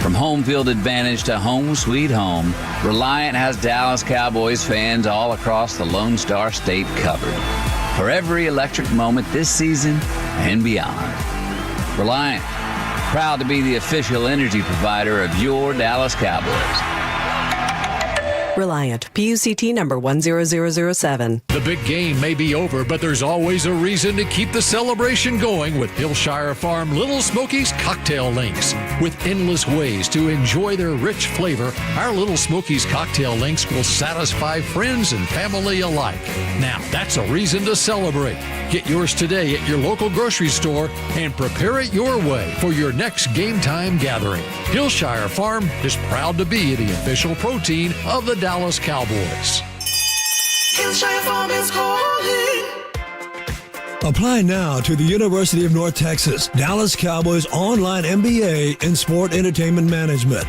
From home field advantage to home sweet home, Reliant has Dallas Cowboys fans all across the Lone Star State covered for every electric moment this season and beyond. Reliant, proud to be the official energy provider of your Dallas Cowboys. Reliant, PUCT number 10007. The big game may be over, but there's always a reason to keep the celebration going with Hillshire Farm Little Smokies Cocktail Links. With endless ways to enjoy their rich flavor, our Little Smokies Cocktail Links will satisfy friends and family alike. Now, that's a reason to celebrate. Get yours today at your local grocery store and prepare it your way for your next game time gathering. Hillshire Farm is proud to be the official protein of the Dallas Cowboys. Hillshire Farm is calling. Apply now to the University of North Texas Dallas Cowboys online MBA in Sport Entertainment Management.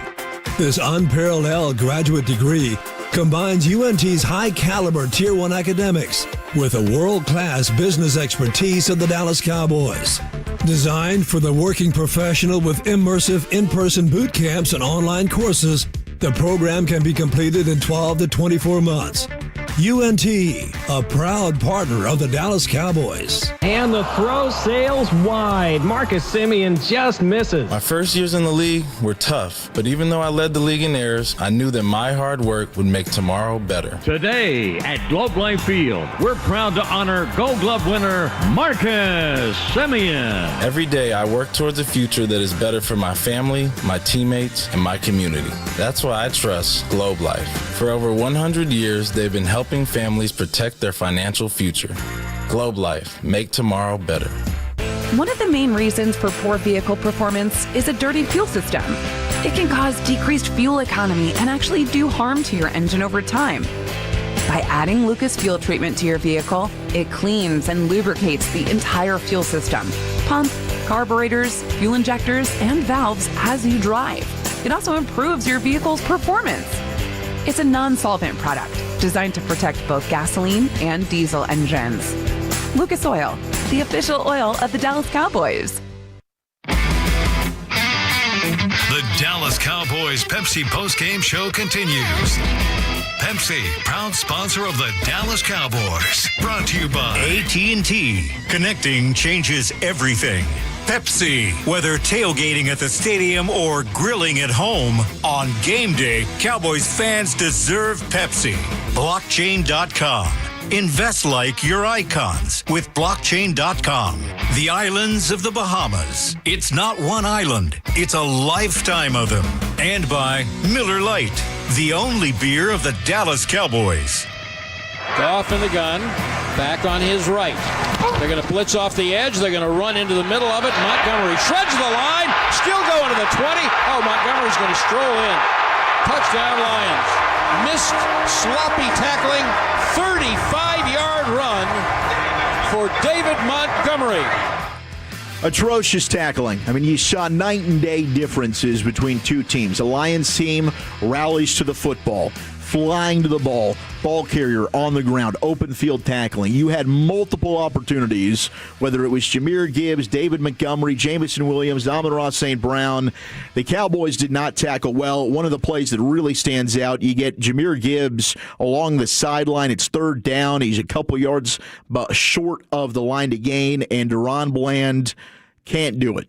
This unparalleled graduate degree combines UNT's high-caliber Tier 1 academics with a world-class business expertise of the Dallas Cowboys. Designed for the working professional with immersive in-person boot camps and online courses, the program can be completed in 12 to 24 months. UNT, a proud partner of the Dallas Cowboys. And the throw sails wide. Marcus Simeon just misses. My first years in the league were tough, but even though I led the league in errors, I knew that my hard work would make tomorrow better. Today at Globe Life Field, we're proud to honor Gold Glove winner Marcus Simeon. Every day I work towards a future that is better for my family, my teammates, and my community. That's why I trust Globe Life. For over 100 years, they've been helping families protect their financial future. Globe Life, make tomorrow better. One of the main reasons for poor vehicle performance is a dirty fuel system. It can cause decreased fuel economy and actually do harm to your engine over time. By adding Lucas Fuel Treatment to your vehicle, it cleans and lubricates the entire fuel system, pump, carburetors, fuel injectors, and valves as you drive. It also improves your vehicle's performance. It's a non-solvent product designed to protect both gasoline and diesel engines. Lucas Oil, the official oil of the Dallas Cowboys. The Dallas Cowboys Pepsi postgame show continues. Pepsi, proud sponsor of the Dallas Cowboys. Brought to you by AT&T. Connecting changes everything. Pepsi. Whether tailgating at the stadium or grilling at home, on game day, Cowboys fans deserve Pepsi. Blockchain.com. Invest like your icons with Blockchain.com. The islands of the Bahamas. It's not one island. It's a lifetime of them. And by Miller Lite, the only beer of the Dallas Cowboys. Goff in the gun, back on his right. They're going to blitz off the edge. They're going to run into the middle of it. Montgomery shreds the line, still going to the 20. Oh, Montgomery's going to stroll in. Touchdown Lions. Missed sloppy tackling, 35-yard run for David Montgomery. Atrocious tackling. I mean, you saw night and day differences between two teams. The Lions team rallies to the football. flying to the ball carrier on the ground, open field tackling. You had multiple opportunities, whether it was Jahmyr Gibbs, David Montgomery, Jameson Williams, Amon-Ra St. Brown. The Cowboys did not tackle well. One of the plays that really stands out, you get Jahmyr Gibbs along the sideline. It's third down. He's a couple yards short of the line to gain, and Deron Bland can't do it.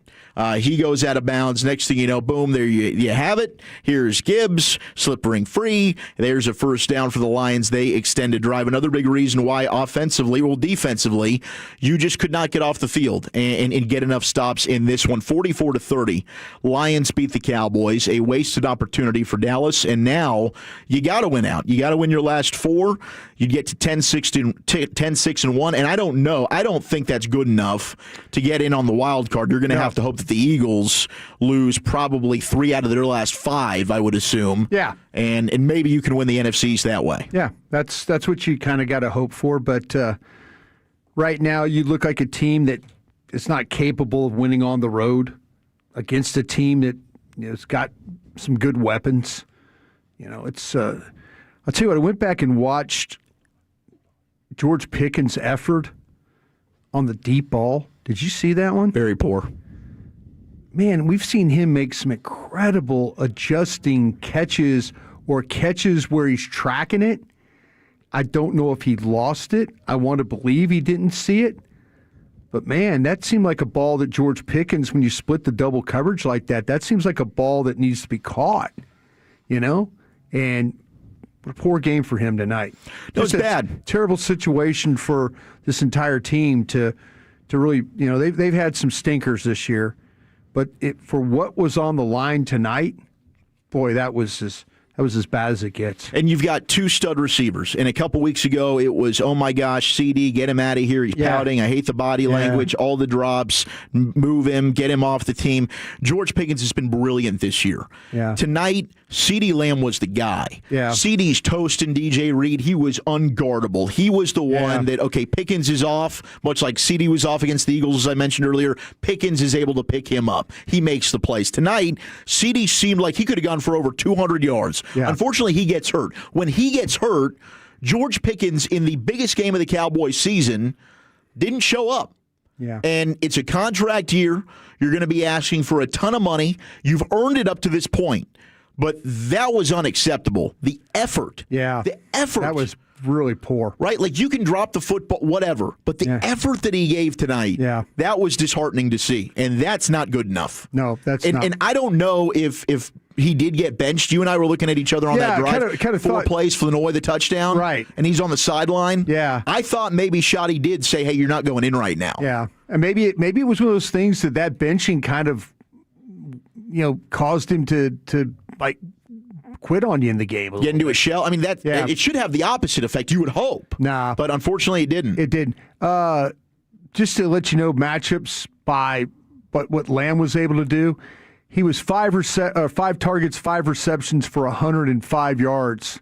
He goes out of bounds. Next thing you know, boom, there you have it. Here's Gibbs, slip ring free. There's a first down for the Lions. They extend a drive. Another big reason why defensively, you just could not get off the field and get enough stops in this one. 44-30. Lions beat the Cowboys. A wasted opportunity for Dallas, and now you got to win out. You got to win your last 4. You'd get to 10-6-1, and I don't know. I don't think that's good enough to get in on the wild card. You're going to have to hope that the Eagles lose probably 3 out of their last 5, I would assume. Yeah. And maybe you can win the NFCs that way. Yeah, that's what you kind of got to hope for. But right now, you look like a team that is not capable of winning on the road against a team that has got some good weapons. It's. I'll tell you what. I went back and watched George Pickens' effort on the deep ball. Did you see that one? Very poor. Man, we've seen him make some incredible adjusting catches or catches where he's tracking it. I don't know if he lost it. I want to believe he didn't see it. But, man, that seemed like a ball that George Pickens, when you split the double coverage like that seems like a ball that needs to be caught, And what a poor game for him tonight. It was bad. Terrible situation for this entire team to really, they've had some stinkers this year. But for what was on the line tonight, boy, that was as bad as it gets. And you've got 2 stud receivers. And a couple weeks ago, it was, oh my gosh, CD, get him out of here. He's pouting. I hate the body language, all the drops, move him, get him off the team. George Pickens has been brilliant this year. Yeah. Tonight, CD Lamb was the guy. Yeah. CD's toasting DJ Reed. He was unguardable. He was the one that, Pickens is off, much like CD was off against the Eagles, as I mentioned earlier. Pickens is able to pick him up. He makes the plays. Tonight, CD seemed like he could have gone for over 200 yards. Yeah. Unfortunately, he gets hurt. When he gets hurt, George Pickens, in the biggest game of the Cowboys season, didn't show up. Yeah. And it's a contract year. You're going to be asking for a ton of money. You've earned it up to this point. But that was unacceptable. The effort. Yeah. The effort. That was really poor. Right? Like, you can drop the football, whatever. But the effort that he gave tonight, that was disheartening to see. And that's not good enough. No, that's not. And I don't know if he did get benched. You and I were looking at each other on that drive. Kind of 4 plays, Flanoy the touchdown. Right. And he's on the sideline. Yeah. I thought maybe Shoddy did say, hey, you're not going in right now. Yeah. And maybe it was one of those things that benching kind of, caused him to quit on you in the game. Get into a shell. I mean, it should have the opposite effect, you would hope. Nah. But unfortunately, it didn't. It didn't. Just to let you know, matchups by what Lamb was able to do, he was 5 targets, 5 receptions for 105 yards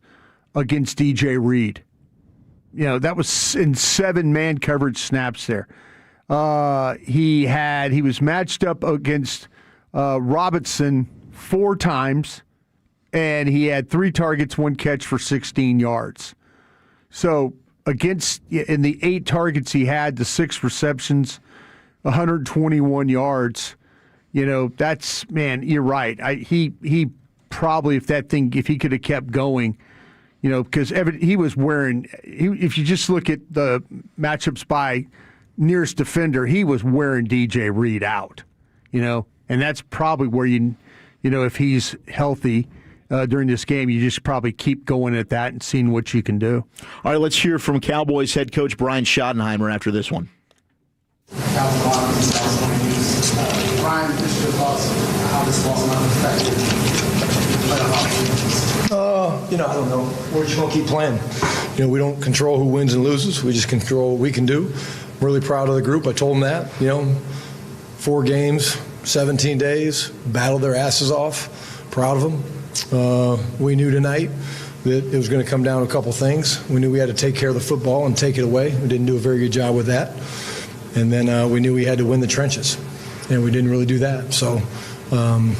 against DJ Reed. That was in 7 man coverage snaps there. He was matched up against Robinson 4 times, and he had 3 targets, 1 catch for 16 yards. So in the 8 targets he had, the 6 receptions, 121 yards. That's, man, you're right. He probably, if he could have kept going, because he was wearing, if you just look at the matchups by nearest defender, he was wearing DJ Reed out, and that's probably where if he's healthy during this game, you just probably keep going at that and seeing what you can do. All right, let's hear from Cowboys head coach Brian Schottenheimer after this one. Brian, just your thoughts on how this loss might affect I don't know. We're just going to keep playing. We don't control who wins and loses. We just control what we can do. I'm really proud of the group. I told them that. 4 games, 17 days, battled their asses off. Proud of them. We knew tonight that it was going to come down to a couple things. We knew we had to take care of the football and take it away. We didn't do a very good job with that. And then we knew we had to win the trenches, and we didn't really do that. So I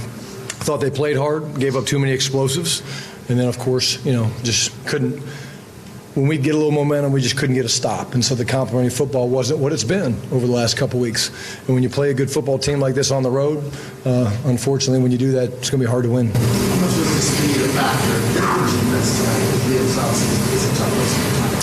thought they played hard, gave up too many explosives. And then, of course, just couldn't. When we'd get a little momentum, we just couldn't get a stop. And so the complimentary football wasn't what it's been over the last couple weeks. And when you play a good football team like this on the road, unfortunately, when you do that, it's going to be hard to win. How much was the speed a factor?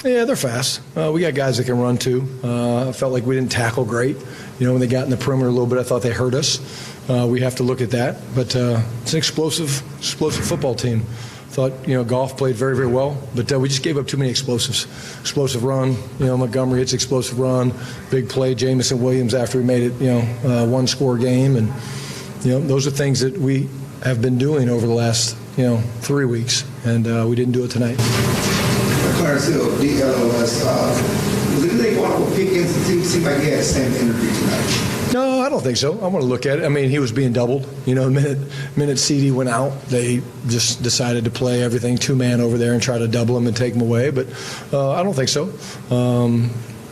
Yeah, they're fast. We got guys that can run, too. I felt like we didn't tackle great. When they got in the perimeter a little bit, I thought they hurt us. We have to look at that. But it's an explosive football team. Thought, Goff played very, very well, but we just gave up too many explosives. Explosive run, Montgomery hits explosive run, big play, Jamison Williams after we made it, one-score game. And, those are things that we have been doing over the last, 3 weeks, and we didn't do it tonight. Clarence Hill, DLOS, was anything going on with Pickens? It seemed like he had the same interview tonight. No, I don't think so. I want to look at it. I mean, he was being doubled. The minute CD went out, they just decided to play everything two-man over there and try to double him and take him away. But I don't think so.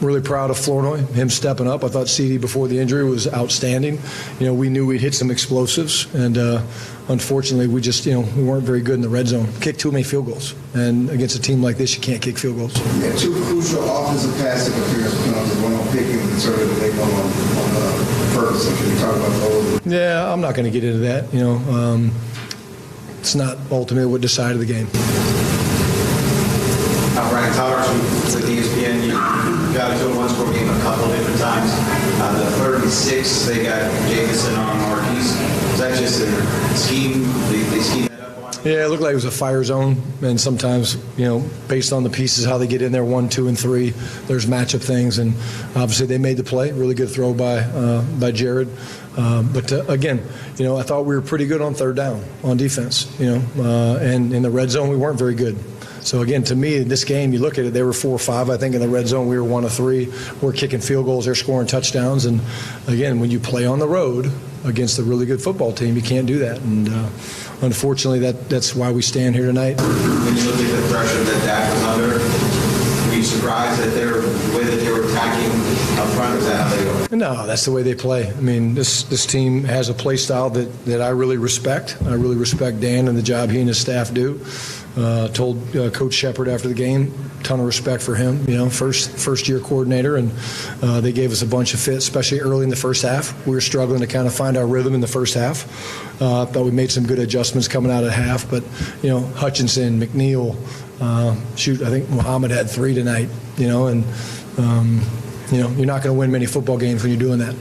Really proud of Flournoy, him stepping up. I thought CD before the injury was outstanding. We knew we'd hit some explosives, and unfortunately, we just, we weren't very good in the red zone. Kicked too many field goals, and against a team like this, you can't kick field goals. Yeah, two crucial offensive pass interference penalties, one on Pickens and sort of the big one on Ferguson. Can you talk about those? Yeah, I'm not going to get into that. It's not ultimately what decided the game. Brian Towers with ESPN, you got into a one-score game a couple different times. The 36, they got Jamison on Marquise. Was that just a scheme? They schemed that up on? Yeah, it looked like it was a fire zone, and sometimes, based on the pieces, how they get in there, 1, 2, and 3, there's matchup things, and obviously they made the play. Really good throw by Jared. But again, I thought we were pretty good on third down on defense, and in the red zone we weren't very good. So again, to me, in this game, you look at it, they were 4 or 5. I think in the red zone, we were 1 of 3. We're kicking field goals, they're scoring touchdowns. And again, when you play on the road against a really good football team, you can't do that. And unfortunately, that's why we stand here tonight. When you look at the pressure that Dak was under, were you surprised that the way that they were attacking up front? Is that how they go? No, that's the way they play. I mean, this team has a play style that I really respect. I really respect Dan and the job he and his staff do. Told Coach Shepard after the game, ton of respect for him. First year coordinator, and they gave us a bunch of fits, especially early in the first half. We were struggling to kind of find our rhythm in the first half. Thought we made some good adjustments coming out of half, but Hutchinson, McNeil, I think Muhammad had 3 tonight. And you're not going to win many football games when you're doing that.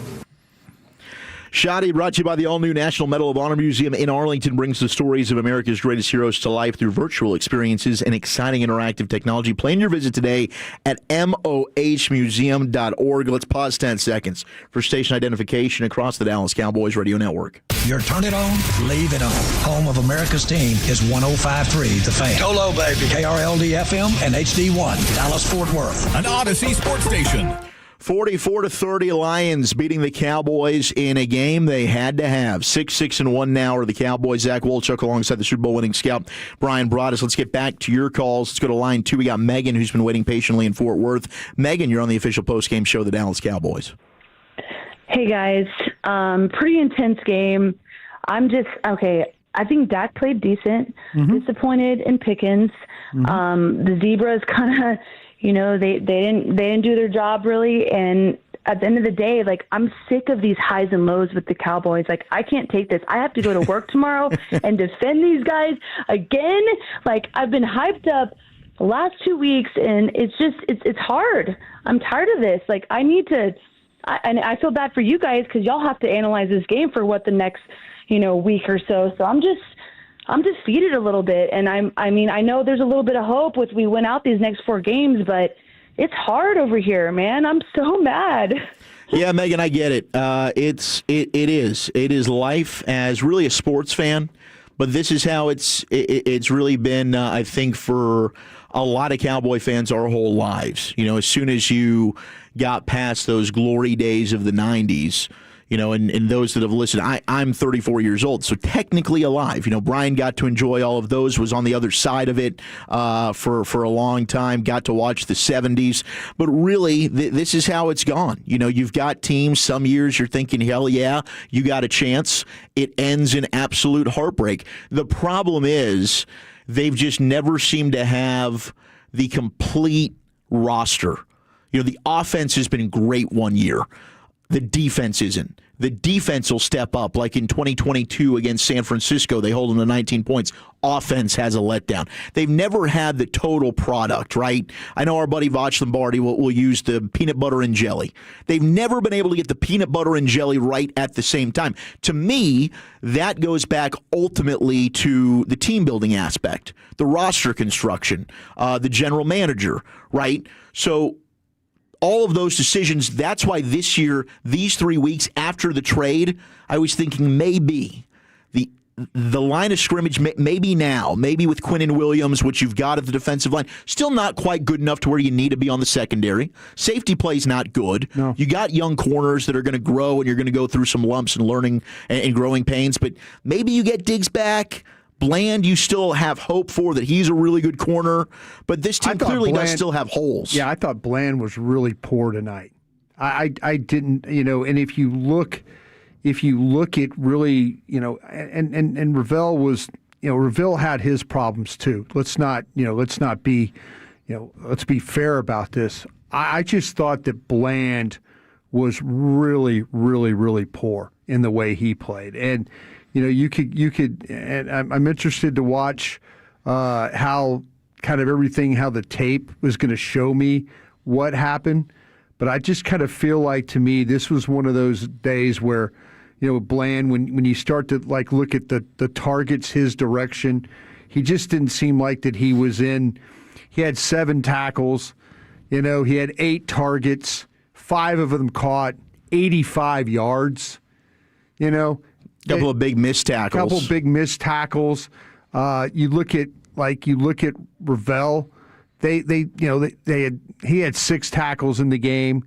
Shoddy, brought to you by the all-new National Medal of Honor Museum in Arlington, brings the stories of America's greatest heroes to life through virtual experiences and exciting interactive technology. Plan your visit today at mohmuseum.org. Let's pause 10 seconds for station identification across the Dallas Cowboys Radio Network. Your turn it on, leave it on. Home of America's team is 105.3 The Fan. Go low, baby. KRLD-FM and HD1, Dallas-Fort Worth. An Odyssey sports station. 44-30 Lions beating the Cowboys in a game they had to have. 6-1 now are the Cowboys. Zach Wolchuk alongside the Super Bowl winning scout Brian Broaddus. Let's get back to your calls. Let's go to line 2. We got Megan, who's been waiting patiently in Fort Worth. Megan, you're on the official postgame show of the Dallas Cowboys. Hey, guys. Pretty intense game. I think Dak played decent. Disappointed in Pickens. The Zebras kind of... they didn't do their job really, and at the end of the day, I'm sick of these highs and lows with the Cowboys. I can't take this. I have to go to work tomorrow and defend these guys again. I've been hyped up the last 2 weeks, and it's hard. I'm tired of this. I need to, and I feel bad for you guys because y'all have to analyze this game for the next week or so. So I'm defeated a little bit, and I know there's a little bit of hope with we win out these next 4 games, but it's hard over here, man. I'm so mad. Yeah, Megan, I get it. It is life as really a sports fan, but this is how it's really been. I think for a lot of Cowboy fans our whole lives. As soon as you got past those glory days of the 90s. And those that have listened, I'm 34 years old, so technically alive. Brian got to enjoy all of those, was on the other side of it for a long time, got to watch the 70s. But really, this is how it's gone. You've got teams, some years you're thinking, hell yeah, you got a chance. It ends in absolute heartbreak. The problem is they've just never seemed to have the complete roster. The offense has been great one year. The defense isn't. The defense will step up, like in 2022 against San Francisco. They hold them to 19 points. Offense has a letdown. They've never had the total product, right? I know our buddy Voch Lombardi will use the peanut butter and jelly. They've never been able to get the peanut butter and jelly right at the same time. To me, that goes back ultimately to the team building aspect, the roster construction, the general manager, right? So all of those decisions, that's why this year, these 3 weeks after the trade, I was thinking maybe the line of scrimmage, maybe now, maybe with Quinnen Williams, which you've got at the defensive line, still not quite good enough to where you need to be on the secondary. Safety play's not good. No. You got young corners that are going to grow, and you're going to go through some lumps and learning and growing pains, but maybe you get Diggs back. Bland, you still have hope for that he's a really good corner, but this team clearly does still have holes. Yeah, I thought Bland was really poor tonight. I didn't, and if you look at really, and Ravel was, Ravel had his problems too. Let's be fair about this. I just thought that Bland was really, really, really poor in the way he played. And you could, and I'm interested to watch how kind of everything, how the tape was going to show me what happened. But I just kind of feel like, to me, this was one of those days where, Bland, when you start to look at the targets his direction, he just didn't seem like that he was in. He had 7 tackles, he had 8 targets, 5 of them caught, 85 yards, Couple of big missed tackles. You look at Ravel. He had 6 tackles in the game.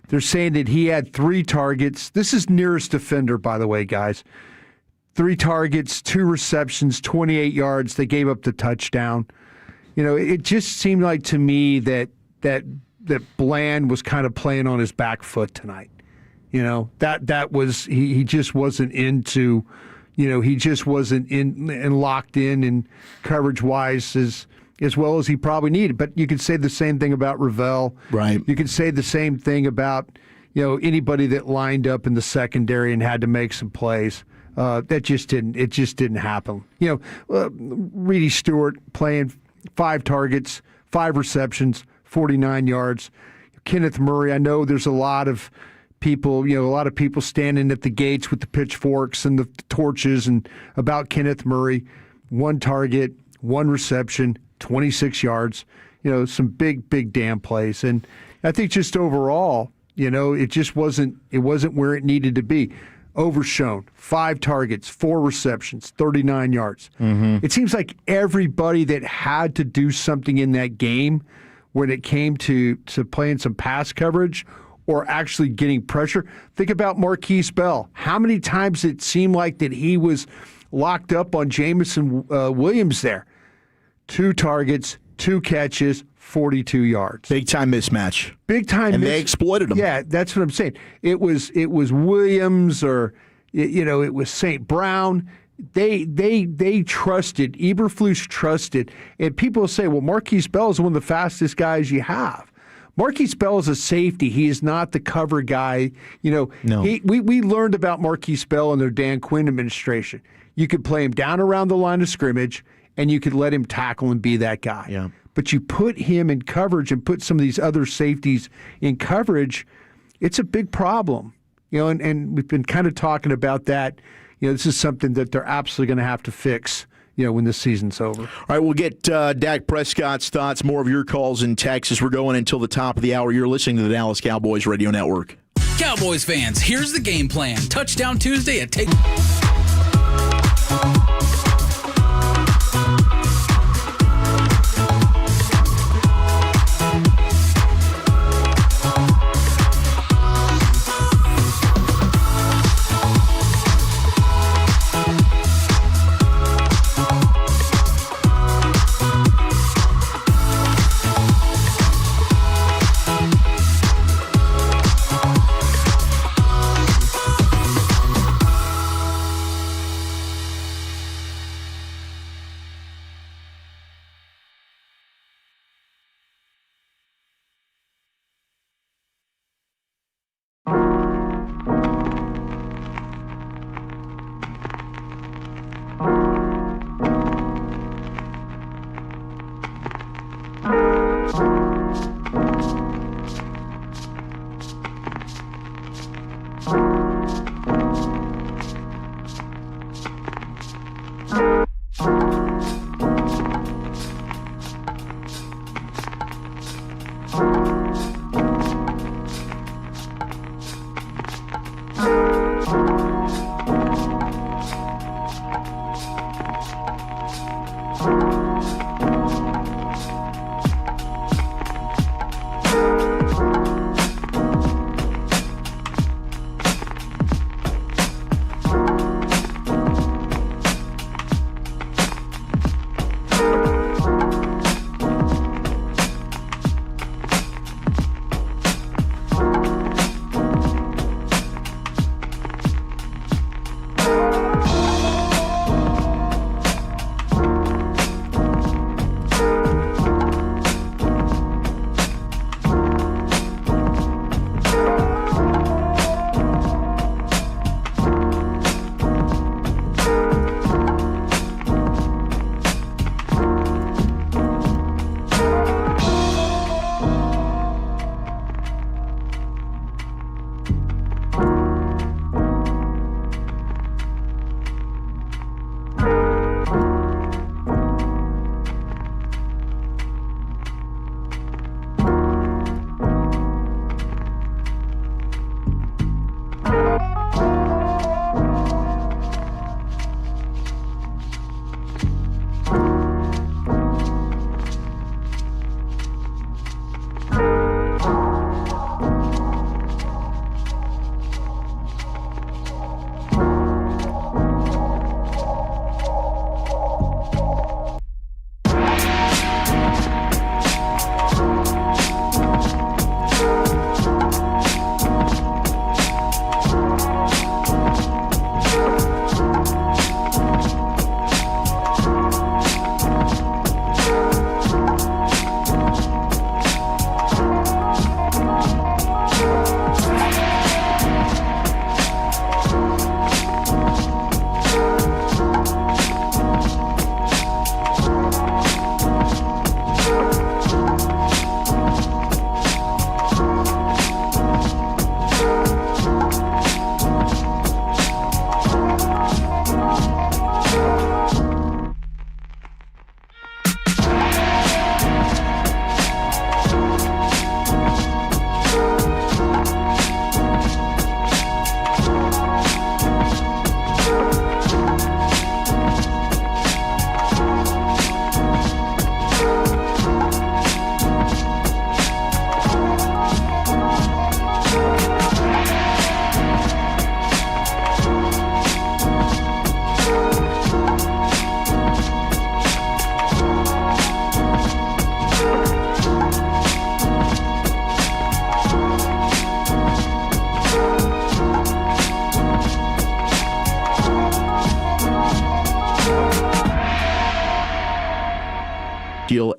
They're saying that he had 3 targets. This is nearest defender, by the way, guys. 3 targets, 2 receptions, 28 yards. They gave up the touchdown. It just seemed like to me that Bland was kind of playing on his back foot tonight. That was he just wasn't into, he just wasn't in and locked in and coverage wise as well as he probably needed. But you could say the same thing about Ravel. Right. You could say the same thing about anybody that lined up in the secondary and had to make some plays. It just didn't happen. Reedy Stewart playing 5 targets, 5 receptions, 49 yards. Kenneth Murray, I know there's a lot of people standing at the gates with the pitchforks and the torches and about Kenneth Murray. 1 target, 1 reception, 26 yards. Some big damn plays. And I think just overall, it just wasn't where it needed to be. Overshown, 5 targets, 4 receptions, 39 yards. Mm-hmm. It seems like everybody that had to do something in that game when it came to playing some pass coverage or actually getting pressure. Think about Marquise Bell. How many times it seemed like that he was locked up on Jamison Williams there? 2 targets, 2 catches, 42 yards. Big time mismatch. And they exploited him. Yeah, that's what I'm saying. It was Williams or it was St. Brown. They trusted, Eberflus trusted, and people say, well, Marquise Bell is one of the fastest guys you have. Marquise Bell is a safety. He is not the cover guy. No. We learned about Marquise Bell in their Dan Quinn administration. You could play him down around the line of scrimmage, and you could let him tackle and be that guy. Yeah. But you put him in coverage and put some of these other safeties in coverage, it's a big problem. And we've been kind of talking about that. This is something that they're absolutely going to have to fix, when this season's over. All right, we'll get Dak Prescott's thoughts, more of your calls in Texas. We're going until the top of the hour. You're listening to the Dallas Cowboys Radio Network. Cowboys fans, here's the game plan. Touchdown Tuesday at Take.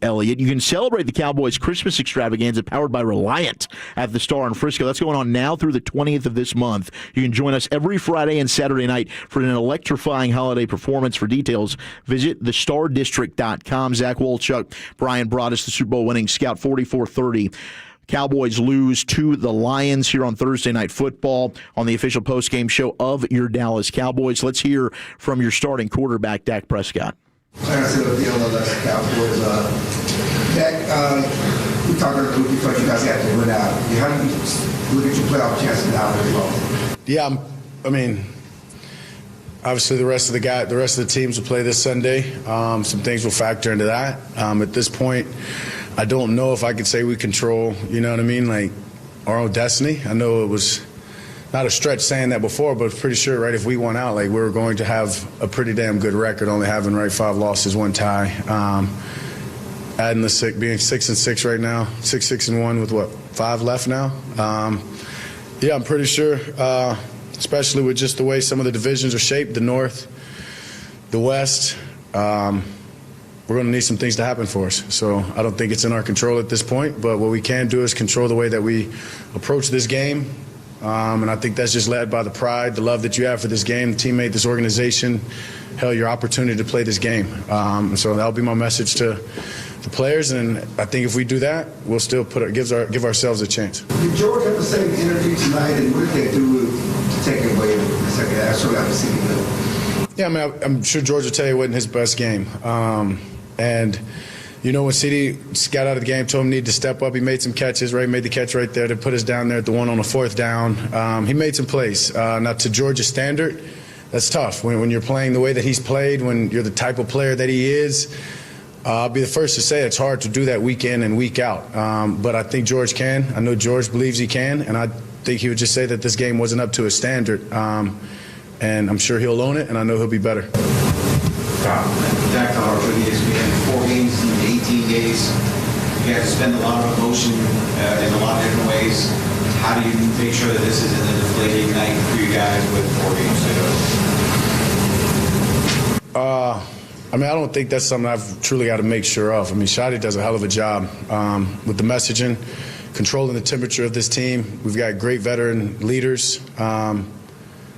Elliott. You can celebrate the Cowboys Christmas extravaganza powered by Reliant at the Star in Frisco. That's going on now through the 20th of this month. You can join us every Friday and Saturday night for an electrifying holiday performance. For details, visit thestardistrict.com. Zach Wolchuk, Brian Broaddus, the Super Bowl winning scout, 44-30. Cowboys lose to the Lions here on Thursday Night Football on the official postgame show of your Dallas Cowboys. Let's hear from your starting quarterback, Dak Prescott. Clarence Hill, the Dallas Cowboys. Dak, we talked earlier because you guys had to win out. How do you look at your playoff chances now as well? Yeah, I mean, obviously the rest of the teams will play this Sunday. Some things will factor into that. At this point, I don't know if I could say we control, you know what I mean, like our own destiny. I know it was not a stretch saying that before, but pretty sure, right, if we won out, like we were going to have a pretty damn good record, only having, right, 5 losses, 1 tie. Adding the being 6-6 right now, 6-1 with what, 5 left now? Yeah, I'm pretty sure, especially with just the way some of the divisions are shaped, the North, the West, we're going to need some things to happen for us. So I don't think it's in our control at this point, but what we can do is control the way that we approach this game, And I think that's just led by the pride, the love that you have for this game, the teammate, this organization, hell, your opportunity to play this game. So that'll be my message to the players, and I think if we do that, we'll still give ourselves a chance. Did George have the same energy tonight, and what did they do to take it away in the second half? So I was thinking that. Yeah, I mean, I'm sure George will tell you it wasn't his best game. And, you know, when CD got out of the game, told him he needed to step up, he made some catches, right? Made the catch right there to put us down there at the one on the fourth down. He made some plays. Now, to George's standard, that's tough. When you're playing the way that he's played, when you're the type of player that he is, I'll be the first to say it's hard to do that week in and week out. But I think George can. I know George believes he can, and I think he would just say that this game wasn't up to his standard. And I'm sure he'll own it, and I know he'll be better. Jack Dollar for ESPN, 4 games in 18 days. You have to spend a lot of emotion in a lot of different ways. How do you make sure that this isn't a deflating night for you guys with 4 games to go? I mean, I don't think that's something I've truly got to make sure of. I mean, Shadi does a hell of a job with the messaging, controlling the temperature of this team. We've got great veteran leaders. I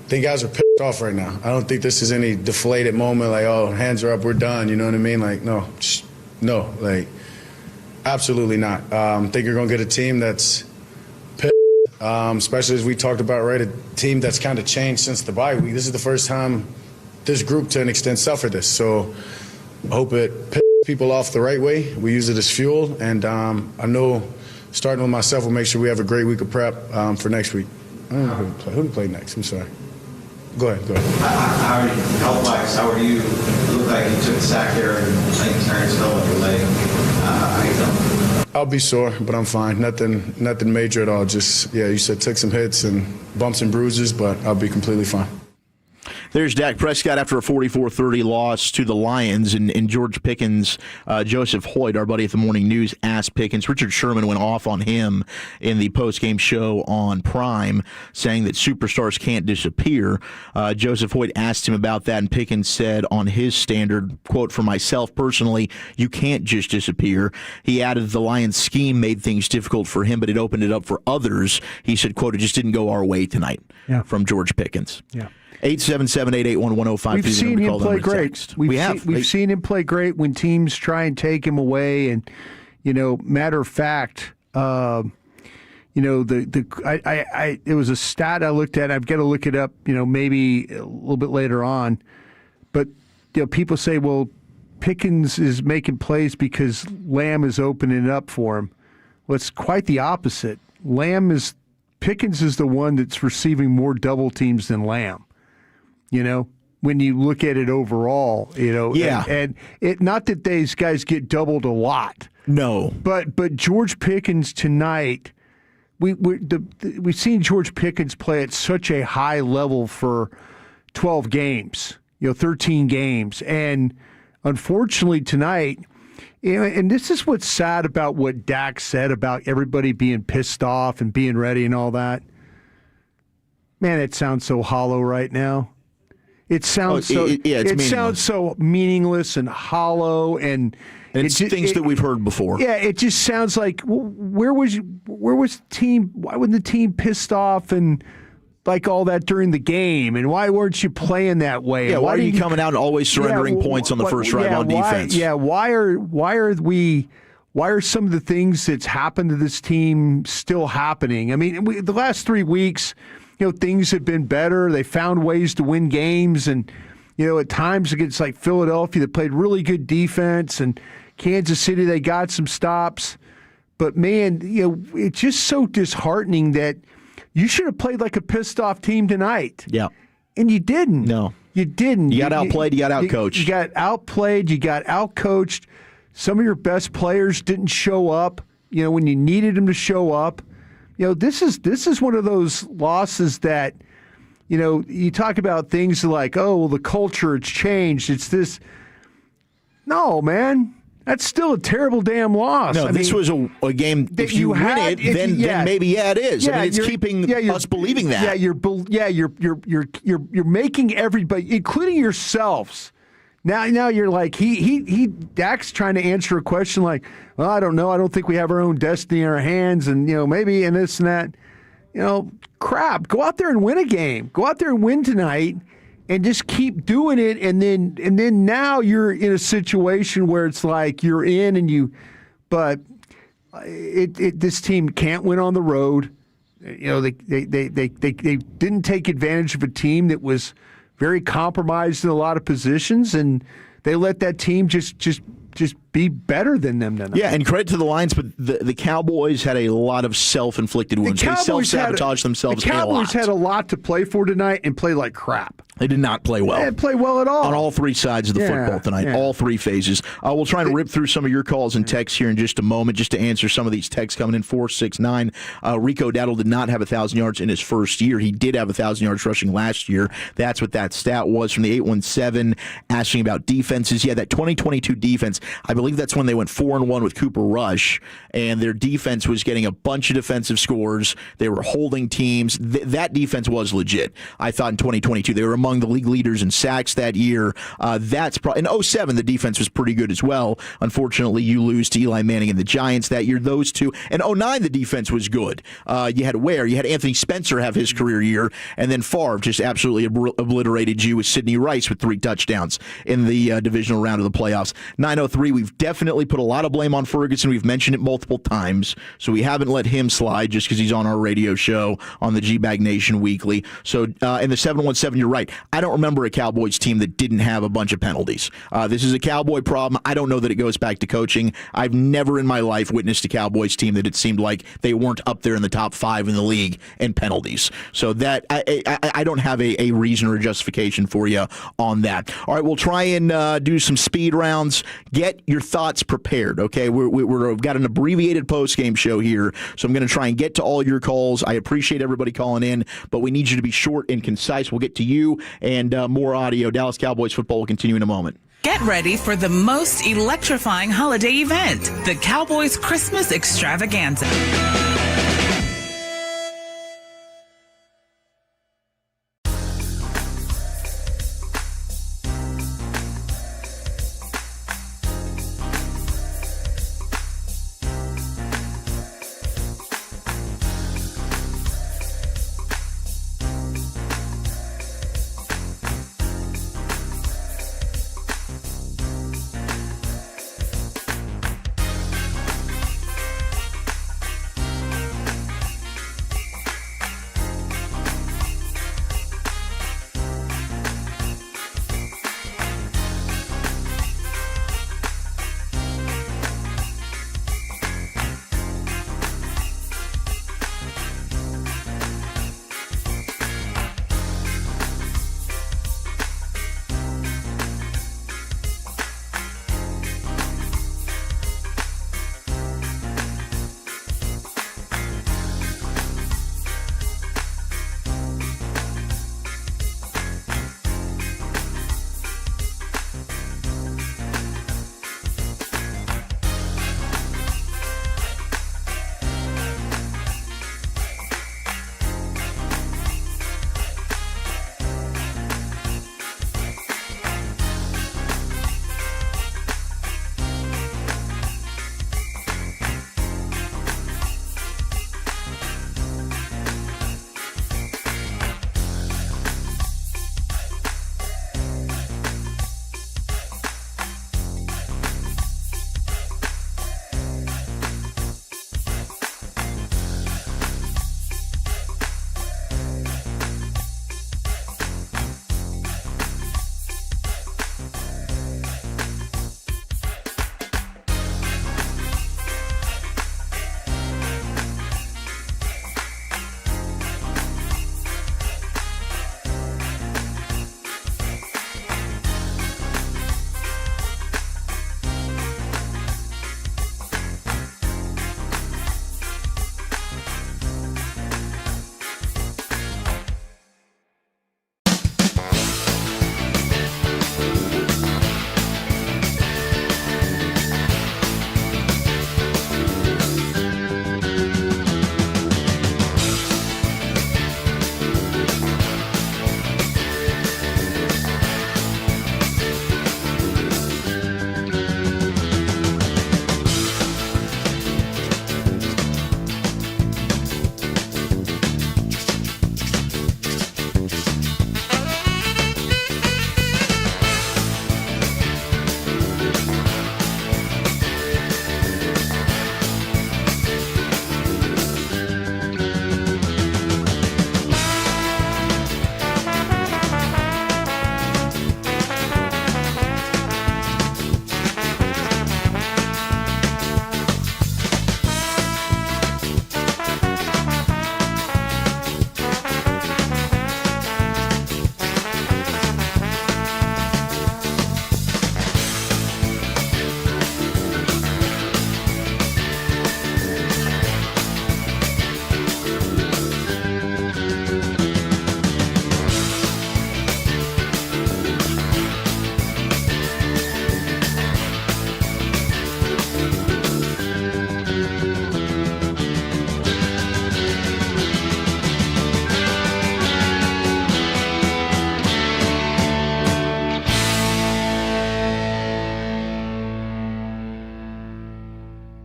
think guys are pissed off right now. I don't think this is any deflated moment like, oh, hands are up, we're done. You know what I mean? Like, no, like, absolutely not. I think you're going to get a team that's pissed, especially as we talked about, right, a team that's kind of changed since the bye week. This is the first time this group, to an extent, suffered this. So I hope it pisses people off the right way. We use it as fuel. And I know, starting with myself, we'll make sure we have a great week of prep for next week. I don't know who to play next. I'm sorry. Go ahead. How are you, health-wise? How are you? It looked like you took the sack there and St. Terrence fell with your leg. How you feeling? I'll be sore, but I'm fine. Nothing major at all. Just, yeah, you said took some hits and bumps and bruises, but I'll be completely fine. There's Dak Prescott after a 44-30 loss to the Lions, and George Pickens, Joseph Hoyt, our buddy at the Morning News, asked Pickens. Richard Sherman went off on him in the postgame show on Prime, saying that superstars can't disappear. Joseph Hoyt asked him about that, and Pickens said on his standard, quote, "For myself personally, you can't just disappear." He added the Lions scheme made things difficult for him, but it opened it up for others. He said, quote, "It just didn't go our way tonight." Yeah. From George Pickens. Yeah. 877-881-1053. We've seen him play great. We've seen him play great when teams try and take him away. And, you know, matter of fact, you know, it was a stat I looked at. I've got to look it up, you know, maybe a little bit later on. But, you know, people say, well, Pickens is making plays because Lamb is opening it up for him. Well, it's quite the opposite. Pickens is the one that's receiving more double teams than Lamb. You know, when you look at it overall, you know, yeah. and it not that these guys get doubled a lot. No. But George Pickens tonight, we've seen George Pickens play at such a high level for 12 games, you know, 13 games. And unfortunately tonight, you know, and this is what's sad about what Dak said about everybody being pissed off and being ready and all that. Man, it sounds so hollow right now. It sounds it sounds so meaningless and hollow, and it's things that we've heard before. Yeah, it just sounds like where was the team? Why wasn't the team pissed off and like all that during the game? And why weren't you playing that way? Yeah, why are you coming out and always surrendering points on the first drive on defense? Why are some of the things that's happened to this team still happening? I mean, the last 3 weeks, you know, things have been better. They found ways to win games, and you know, at times against like Philadelphia, they played really good defense, and Kansas City, they got some stops. But man, you know, it's just so disheartening that you should have played like a pissed off team tonight. Yeah, and you didn't. No, you didn't. You got outplayed. You got outcoached. You got outplayed. You got outcoached. Some of your best players didn't show up. You know, when you needed them to show up. You know, this is one of those losses that, you know, you talk about things like, oh, well, the culture, it's changed. It's this. No, man. That's still a terrible damn loss. No, this was a game. If you win it, then maybe it is. Yeah, I mean, it's keeping us believing that. Yeah, you're making everybody, including yourselves. Now you're like Dak's trying to answer a question like, well, I don't know. I don't think we have our own destiny in our hands, and you know maybe and this and that. crap, go out there and win a game. Go out there and win tonight and just keep doing it. And then now you're in a situation where it's like you're in but this team can't win on the road. They didn't take advantage of a team that was very compromised in a lot of positions, and they let that team just be better than them tonight. Yeah, and credit to the Lions, but the Cowboys had a lot of self-inflicted wounds. They self-sabotaged themselves a lot. The Cowboys had a lot to play for tonight and play like crap. They did not play well. They didn't play well at all. On all three sides of the football tonight, all three phases. We'll try and rip through some of your calls and texts here in just a moment, just to answer some of these texts coming in. 469. Rico Dowdle did not have 1,000 yards in his first year. He did have 1,000 yards rushing last year. That's what that stat was. From the 817, asking about defenses. Yeah, that 2022 defense, I believe that's when they went 4-1 with Cooper Rush, and their defense was getting a bunch of defensive scores. They were holding teams. That defense was legit, I thought, in 2022. They were among the league leaders in sacks that year. In 2007, the defense was pretty good as well. Unfortunately, you lose to Eli Manning and the Giants that year. Those two. In 2009, the defense was good. You had Anthony Spencer have his career year, and then Favre just absolutely obliterated you with Sidney Rice with 3 touchdowns in the divisional round of the playoffs. 903, we've definitely put a lot of blame on Ferguson. We've mentioned it multiple times, so we haven't let him slide just because he's on our radio show on the G-Bag Nation Weekly. So in the 717, you're right. I don't remember a Cowboys team that didn't have a bunch of penalties. This is a Cowboy problem. I don't know that it goes back to coaching. I've never in my life witnessed a Cowboys team that it seemed like they weren't up there in the top 5 in the league in penalties. So that I don't have a reason or a justification for you on that. All right, we'll try and do some speed rounds. Get your thoughts prepared, okay? We've got an abbreviated post-game show here, so I'm going to try and get to all your calls. I appreciate everybody calling in, but we need you to be short and concise. We'll get to you and more audio. Dallas Cowboys football will continue in a moment. Get ready for the most electrifying holiday event, the Cowboys Christmas Extravaganza.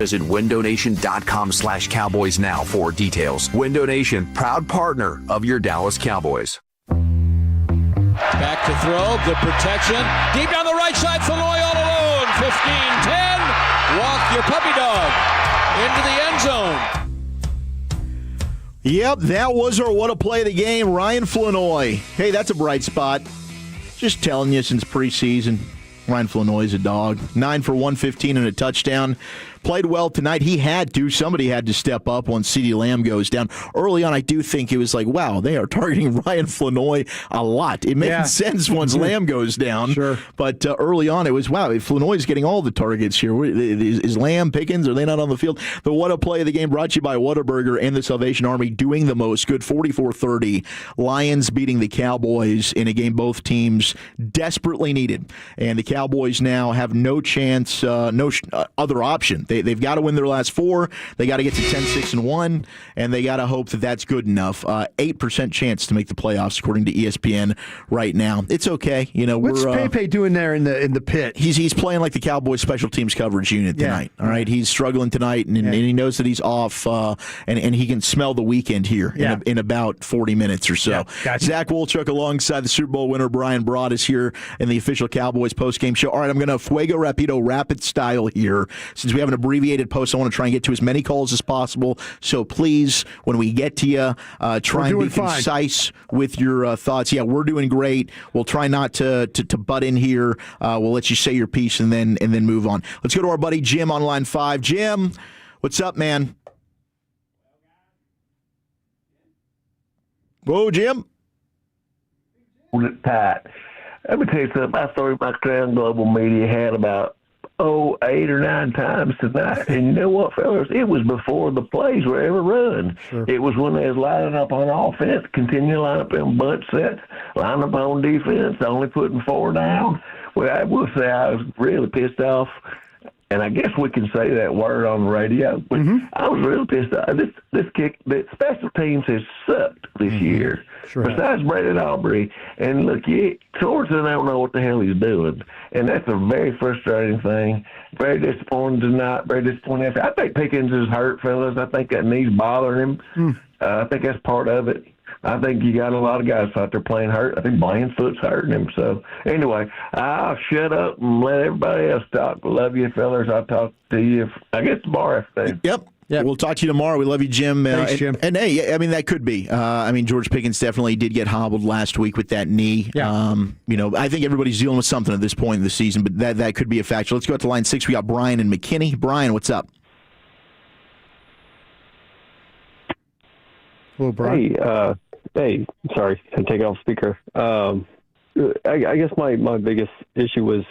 Visit windonation.com/Cowboys now for details. Window Nation, proud partner of your Dallas Cowboys. Back to throw, good protection. Deep down the right side, Flournoy all alone. 15-10. Walk your puppy dog into the end zone. Yep, that was our what a play of the game, Ryan Flournoy. Hey, that's a bright spot. Just telling you since preseason, Ryan Flournoy's a dog. 9 for 115 and a touchdown. Played well tonight. Somebody had to step up once CeeDee Lamb goes down. Early on, I do think it was like, wow, they are targeting Ryan Flournoy a lot. It made sense once Lamb goes down. Sure. But early on, it was, wow, Flournoy's getting all the targets here. Is Lamb, Pickens, are they not on the field? The what a play of the game brought to you by Whataburger and the Salvation Army doing the most. Good 44-30. Lions beating the Cowboys in a game both teams desperately needed. And the Cowboys now have no chance, other option. They've got to win their last 4. They got to get to 10-6-1, and they got to hope that that's good enough. 8% chance to make the playoffs, according to ESPN right now. It's okay. What's Pepe doing there in the pit? He's playing like the Cowboys special teams coverage unit tonight. All right, he's struggling tonight, and he knows that he's off, and he can smell the weekend here in about 40 minutes or so. Yeah, gotcha. Zach Wolchuk alongside the Super Bowl winner Brian Broad is here in the official Cowboys postgame show. All right, I'm going to fuego rapido rapid style here. Since we have an abbreviated post, I want to try and get to as many calls as possible. So please, when we get to you, try and be concise with your thoughts. Yeah, we're doing great. We'll try not to butt in here. We'll let you say your piece and then move on. Let's go to our buddy Jim on line 5. Jim, what's up, man? Whoa, Jim. Hold it tight. Let me tell you something. I started my Crown Global Media hat about 8 or 9 times tonight. And you know what, fellas? It was before the plays were ever run. Sure. It was when they was lining up on offense, continue to line up in bunch sets, line up on defense, only putting 4 down. Well, I will say I was really pissed off. And I guess we can say that word on the radio, but I was really pissed off. The special teams has sucked this year. Sure. Besides Brandon Aubrey, and look, Sorensen, I don't know what the hell he's doing, and that's a very frustrating thing. Very disappointing tonight. Very disappointing. I think Pickens is hurt, fellas. I think that knee's bothering him. I think that's part of it. I think you got a lot of guys out there playing hurt. I think Blandfoot's hurting him. So, anyway, I'll shut up and let everybody else talk. Love you, fellas. I'll talk to you, I guess, tomorrow afternoon. Yep. We'll talk to you tomorrow. We love you, Jim. Thanks, Jim. And hey, I mean, that could be. George Pickens definitely did get hobbled last week with that knee. Yeah. I think everybody's dealing with something at this point in the season, but that could be a factor. Let's go out to line 6. We got Brian and McKinney. Brian, what's up? Hello, Brian. Hey, sorry, I take it off speaker. I guess my biggest issue was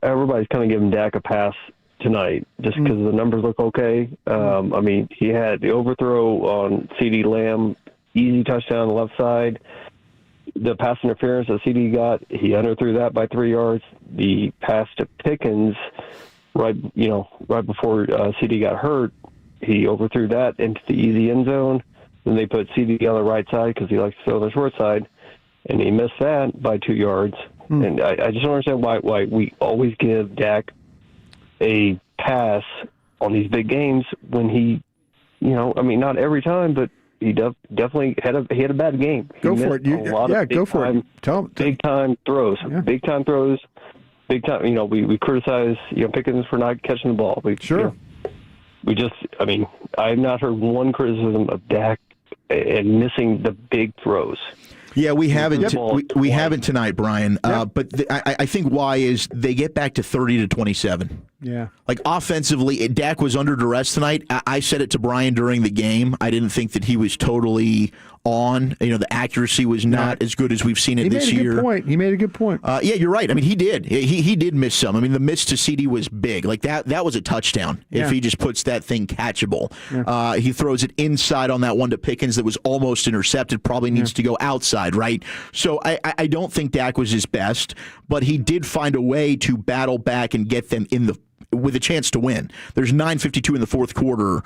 everybody's kind of giving Dak a pass tonight just because the numbers look okay. He had the overthrow on CeeDee Lamb, easy touchdown on the left side. The pass interference that CeeDee got, he underthrew that by 3 yards. The pass to Pickens right before CeeDee got hurt, he overthrew that into the easy end zone. Then they put CeeDee on the right side because he likes to throw on the short side, and he missed that by 2 yards. And I just don't understand why we always give Dak a pass on these big games when he, not every time, but he definitely had a bad game. Go for it. Go for it. Big time throws. Yeah. Big time throws. Big time. We criticize Pickens for not catching the ball. I've not heard one criticism of Dak and missing the big throws. Yeah, we haven't. We haven't tonight, Brian. But I think why is they get back to 30-27. Yeah. Like offensively, Dak was under duress tonight. I said it to Brian during the game. I didn't think that he was totally on. The accuracy was not as good as we've seen it this year. He made a good point. Yeah, you're right. He did. He did miss some. The miss to CeeDee was big. Like that was a touchdown if he just puts that thing catchable. Yeah. He throws it inside on that one to Pickens that was almost intercepted. Probably needs to go outside, right? So I don't think Dak was his best, but he did find a way to battle back and get them with a chance to win. There's 9:52 in the fourth quarter.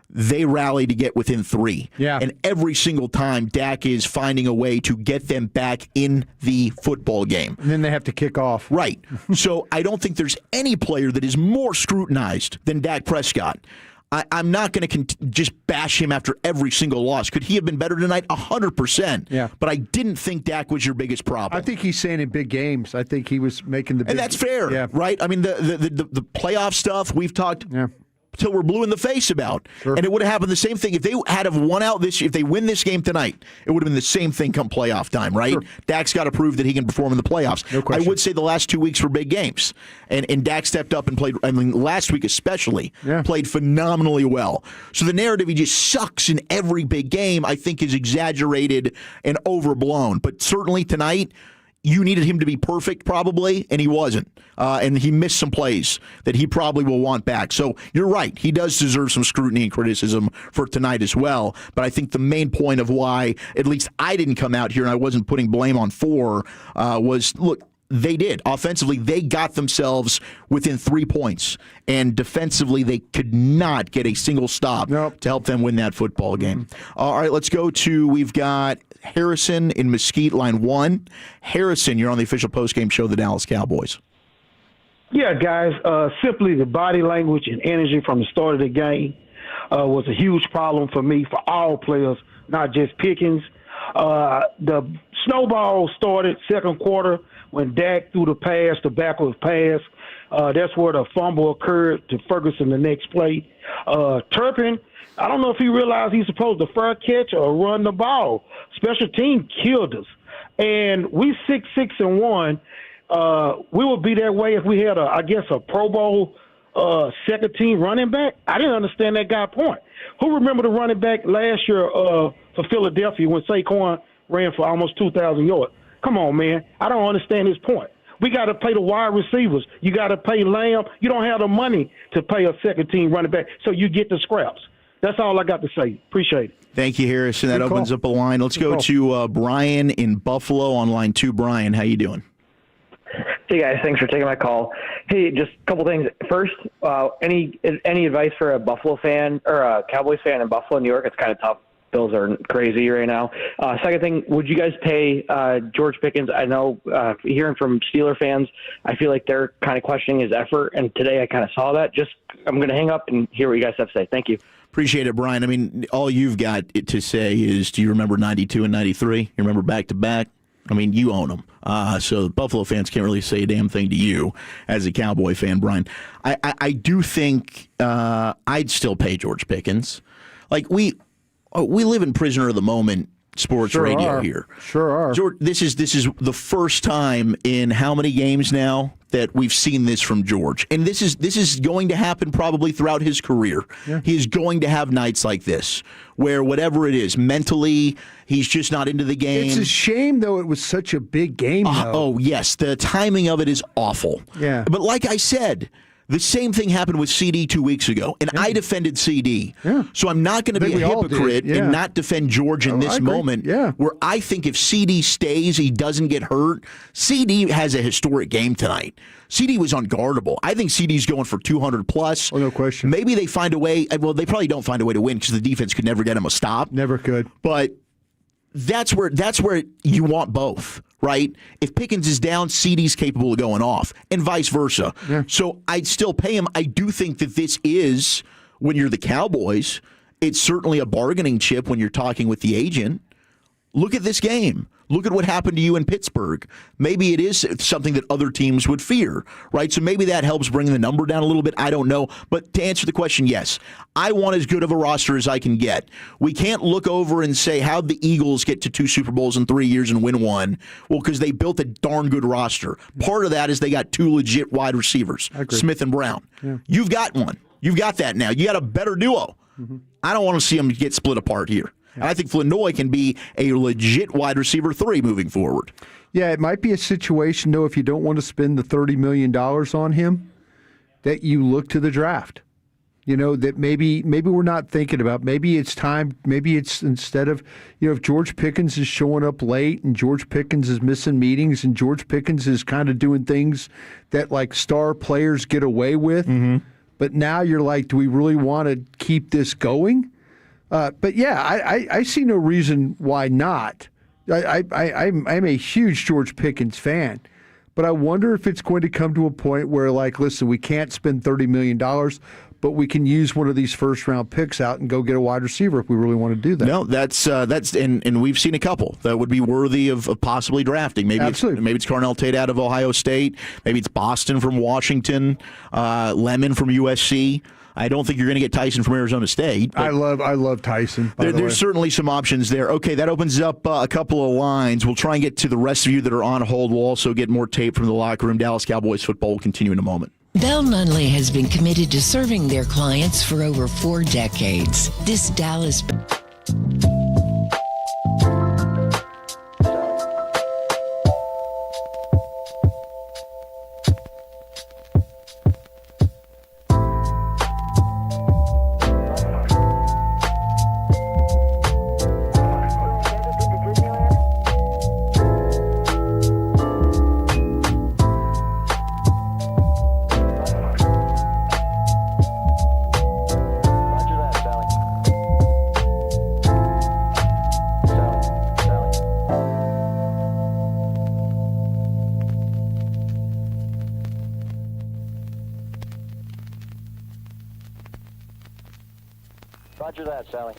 they rally to get within 3. Yeah. And every single time, Dak is finding a way to get them back in the football game. And then they have to kick off. Right. So I don't think there's any player that is more scrutinized than Dak Prescott. I'm not going to just bash him after every single loss. Could he have been better tonight? 100%. Yeah. But I didn't think Dak was your biggest problem. I think he's saying in big games. I think he was making the big. And that's fair, yeah. right? I mean, the playoff stuff we've talked till we're blue in the face about. Sure. And it would have happened the same thing if they had have won out if they win this game tonight, it would have been the same thing come playoff time, right? Sure. Dak's got to prove that he can perform in the playoffs. No question. I would say the last 2 weeks were big games. And Dak stepped up and played, I mean, last week especially, played phenomenally well. So the narrative he just sucks in every big game, I think, is exaggerated and overblown. But certainly tonight, you needed him to be perfect, probably, and he wasn't. And he missed some plays that he probably will want back. So you're right. He does deserve some scrutiny and criticism for tonight as well. But I think the main point of why, at least I didn't come out here and I wasn't putting blame on 4, was, look, they did. Offensively, they got themselves within 3 points. And defensively, they could not get a single stop to help them win that football game. All right, let's go to, we've got Harrison in Mesquite, line 1. Harrison, you're on the official postgame show of the Dallas Cowboys. Yeah, guys, simply the body language and energy from the start of the game was a huge problem for me, for all players, not just Pickens. The snowball started second quarter when Dak threw the pass, the backwards pass. That's where the fumble occurred to Ferguson the next play. Turpin, I don't know if he realized he's supposed to fair catch or run the ball. Special team killed us. And we 6-1. We would be that way if we had, a Pro Bowl second team running back. I didn't understand that guy point. Who remember the running back last year for Philadelphia when Saquon ran for almost 2,000 yards? Come on, man. I don't understand his point. We got to pay the wide receivers. You got to pay Lamb. You don't have the money to pay a second-team running back, so you get the scraps. That's all I got to say. Appreciate it. Thank you, Harrison. That opens up a line. Let's go to Brian in Buffalo on line 2. Brian, how you doing? Hey, guys. Thanks for taking my call. Hey, just a couple things. First, any advice for a Buffalo fan or a Cowboys fan in Buffalo, New York? It's kind of tough. Bills are crazy right now. Second thing, would you guys pay George Pickens? I know hearing from Steeler fans, I feel like they're kind of questioning his effort, and today I kind of saw that. I'm going to hang up and hear what you guys have to say. Thank you. Appreciate it, Brian. I mean, all you've got to say is, do you remember 92 and 93? You remember back-to-back? I mean, you own them. So Buffalo fans can't really say a damn thing to you as a Cowboy fan, Brian. I do think I'd still pay George Pickens. Like, we live in prisoner of the moment sports radio here. Sure are. George, this is the first time in how many games now that we've seen this from George, and this is going to happen probably throughout his career. Yeah. He is going to have nights like this where whatever it is, mentally, he's just not into the game. It's a shame, though. It was such a big game. Oh yes, the timing of it is awful. Yeah, but like I said, the same thing happened with CD 2 weeks ago, and I defended CD. Yeah. So I'm not going to be a hypocrite and not defend George in this moment where I think if CD stays, he doesn't get hurt. CD has a historic game tonight. CD was unguardable. I think CD's going for 200+. Oh, no question. Maybe they find a way. Well, they probably don't find a way to win because the defense could never get him a stop. Never could. But that's where you want both. Right? If Pickens is down, CD's capable of going off, and vice versa. Yeah. So I'd still pay him. I do think that this is, when you're the Cowboys, it's certainly a bargaining chip when you're talking with the agent. Look at this game. Look at what happened to you in Pittsburgh. Maybe it is something that other teams would fear, right? So maybe that helps bring the number down a little bit. I don't know. But to answer the question, yes, I want as good of a roster as I can get. We can't look over and say, how'd the Eagles get to 2 Super Bowls in 3 years and win 1? Well, because they built a darn good roster. Part of that is they got 2 legit wide receivers, Smith and Brown. Yeah. You've got one. You've got that now. You got a better duo. Mm-hmm. I don't want to see them get split apart here. And I think Flanoy can be a legit wide receiver 3 moving forward. Yeah, it might be a situation, though, if you don't want to spend the $30 million on him, that you look to the draft. You know, that maybe we're not thinking about. Maybe it's time. Maybe it's instead of, if George Pickens is showing up late and George Pickens is missing meetings and George Pickens is kind of doing things that, like, star players get away with, But now you're like, do we really want to keep this going? But yeah, I see no reason why not. I'm a huge George Pickens fan, but I wonder if it's going to come to a point where, like, listen, we can't spend $30 million, but we can use one of these first-round picks out and go get a wide receiver if we really want to do that. No, that's and we've seen a couple that would be worthy of possibly drafting. Maybe it's Carnell Tate out of Ohio State. Maybe it's Boston from Washington, Lemon from USC. I don't think you're going to get Tyson from Arizona State. I love Tyson. There's certainly some options there. Okay, that opens up a couple of lines. We'll try and get to the rest of you that are on hold. We'll also get more tape from the locker room. Dallas Cowboys football will continue in a moment. Bell Nunley has been committed to serving their clients for over 4 decades. This Dallas... Roger that, Sally.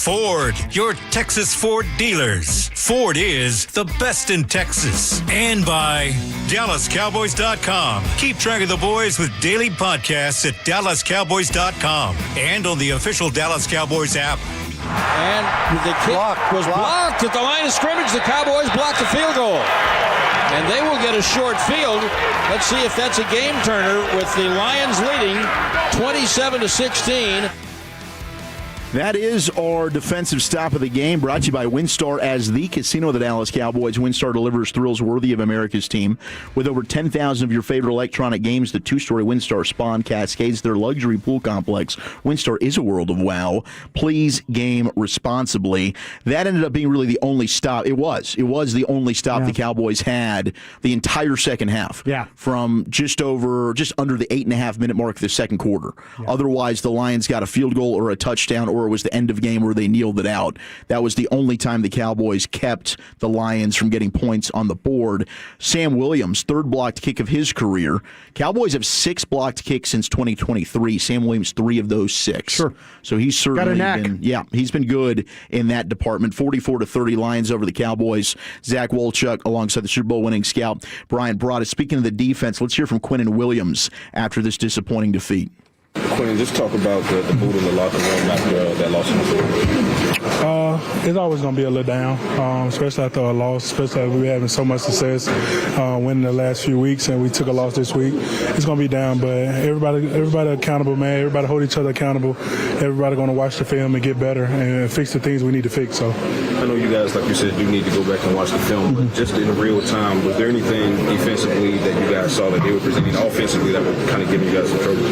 Ford, your Texas Ford dealers. Ford is the best in Texas. And by DallasCowboys.com. Keep track of the boys with daily podcasts at DallasCowboys.com and on the official Dallas Cowboys app. And the kick was blocked at the line of scrimmage. The Cowboys blocked the field goal. And they will get a short field. Let's see if that's a game turner with the Lions leading 27-16. That is our defensive stop of the game, brought to you by WinStar. As the casino of the Dallas Cowboys, WinStar delivers thrills worthy of America's team. With over 10,000 of your favorite electronic games, the two-story WinStar Spawn cascades their luxury pool complex. WinStar is a world of wow. Please game responsibly. That ended up being really the only stop. It was the only stop the Cowboys had the entire second half. Yeah. From just under the 8.5-minute mark of the second quarter. Yeah. Otherwise, the Lions got a field goal or a touchdown, or it was the end of game where they kneeled it out. That was the only time the Cowboys kept the Lions from getting points on the board. Sam Williams, third blocked kick of his career. Cowboys have 6 blocked kicks since 2023. Sam Williams, 3 of those 6. Sure. So he's certainly he's been good in that department. 44-30 Lions over the Cowboys. Zach Wolchuk alongside the Super Bowl winning scout Brian Broaddus. Speaking of the defense, let's hear from Quinnen Williams after this disappointing defeat. Quinn, just talk about the mood in the locker room after that loss. It's always going to be a little down, especially after a loss, especially after we're having so much success winning the last few weeks, and we took a loss this week. It's going to be down, but everybody accountable, man. Everybody hold each other accountable. Everybody going to watch the film and get better and fix the things we need to fix. So I know you guys, like you said, do need to go back and watch the film, but just in real time, was there anything defensively that you guys saw that they were presenting offensively that were kind of giving you guys some trouble?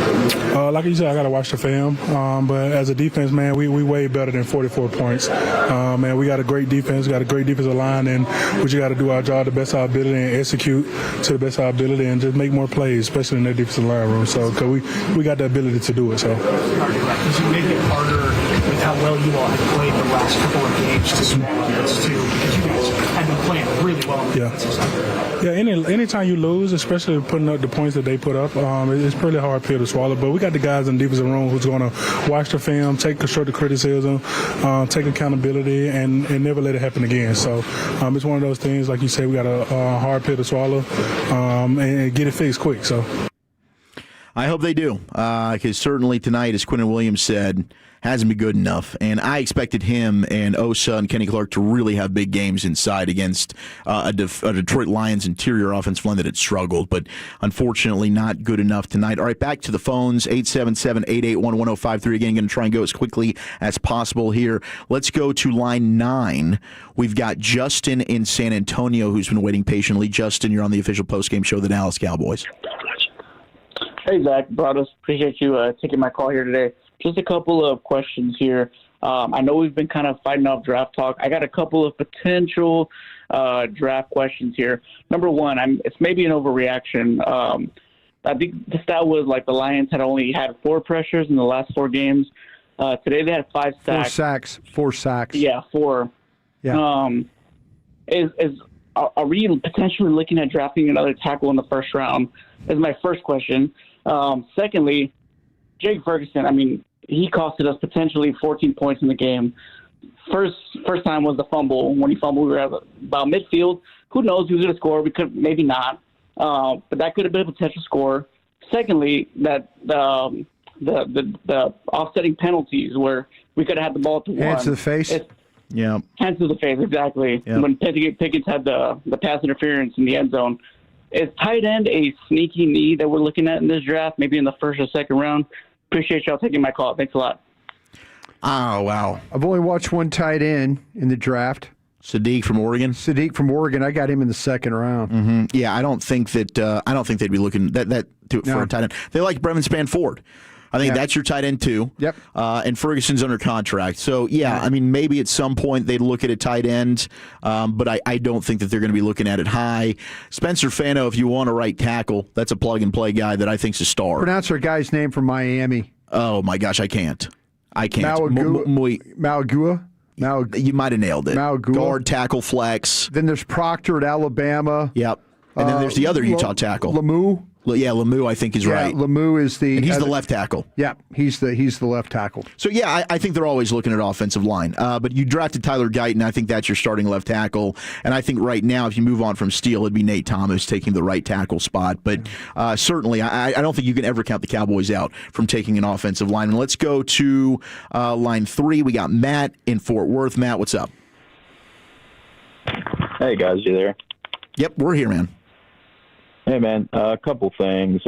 Like you said, I got to watch the film. But as a defense, man, we way better than 44 points. Man, we got a great defense, got a great defensive line, and we just got to do our job to the best of our ability and execute to the best of our ability and just make more plays, especially in that defensive line room. So, because we got the ability to do it. So, does it make it harder with how well you all have played the last couple of games to swallow this too? Because you guys have been playing really well on the defensive side. Yeah, anytime you lose, especially putting up the points that they put up, it's pretty hard pill to swallow. But we got the guys in the defensive room who's going to watch the film, take constructive criticism, take accountability, and never let it happen again. So it's one of those things, like you say, we got a hard pill to swallow and get it fixed quick. So I hope they do, because certainly tonight, as Quinnen Williams said, hasn't been good enough. And I expected him and Osa and Kenny Clark to really have big games inside against a Detroit Lions interior offensive line that had struggled, but unfortunately not good enough tonight. All right, back to the phones, 877-881-1053. Again, going to try and go as quickly as possible here. Let's go to line 9. We've got Justin in San Antonio who's been waiting patiently. Justin, you're on the official postgame show of the Dallas Cowboys. Hey, Zach Broaddus. Appreciate you taking my call here today. Just a couple of questions here. I know we've been kind of fighting off draft talk. I got a couple of potential draft questions here. Number one, it's maybe an overreaction. I think the stat was like the Lions had only had 4 pressures in the last 4 games. Today they had 5 sacks. 4 sacks. Yeah, 4. Yeah. Are we potentially looking at drafting another tackle in the first round? Is my first question. Secondly, Jake Ferguson, I mean, he costed us potentially 14 points in the game. First time was the fumble. When he fumbled, we were at about midfield. Who knows who's going to score? We could maybe not, but that could have been a potential score. Secondly, that the offsetting penalties where we could have had the ball to hands to the face. Yeah, hands to the face, exactly. Yeah. When Pickens had the pass interference in the end zone. Is tight end a sneaky need that we're looking at in this draft, maybe in the first or second round? Appreciate y'all taking my call. Thanks a lot. Oh, wow. I've only watched one tight end in the draft. Sadiq from Oregon. I got him in the second round. Mm-hmm. Yeah, I don't think they'd be looking for a tight end. They like Brevin Spanford. I think that's your tight end too. Yep. And Ferguson's under contract. So, I mean, maybe at some point they'd look at a tight end, but I don't think that they're going to be looking at it high. Spencer Fano, if you want a right tackle, that's a plug-and-play guy that I think's a star. Pronounce our guy's name from Miami. Oh, my gosh, I can't. Malagua? You might have nailed it. Malagua. Guard, tackle, flex. Then there's Proctor at Alabama. Yep. And then there's the other Utah tackle. Lemieux. Yeah, Lemieux, I think, is right. Lemieux is and he's the left tackle. Yeah, he's the left tackle. So, I think they're always looking at offensive line. But you drafted Tyler Guyton. I think that's your starting left tackle. And I think right now, if you move on from Steele, it'd be Nate Thomas taking the right tackle spot. But certainly, I don't think you can ever count the Cowboys out from taking an offensive lineman. Let's go to line 3. We got Matt in Fort Worth. Matt, what's up? Hey, guys, you there? Yep, we're here, man. Hey, man, a couple things.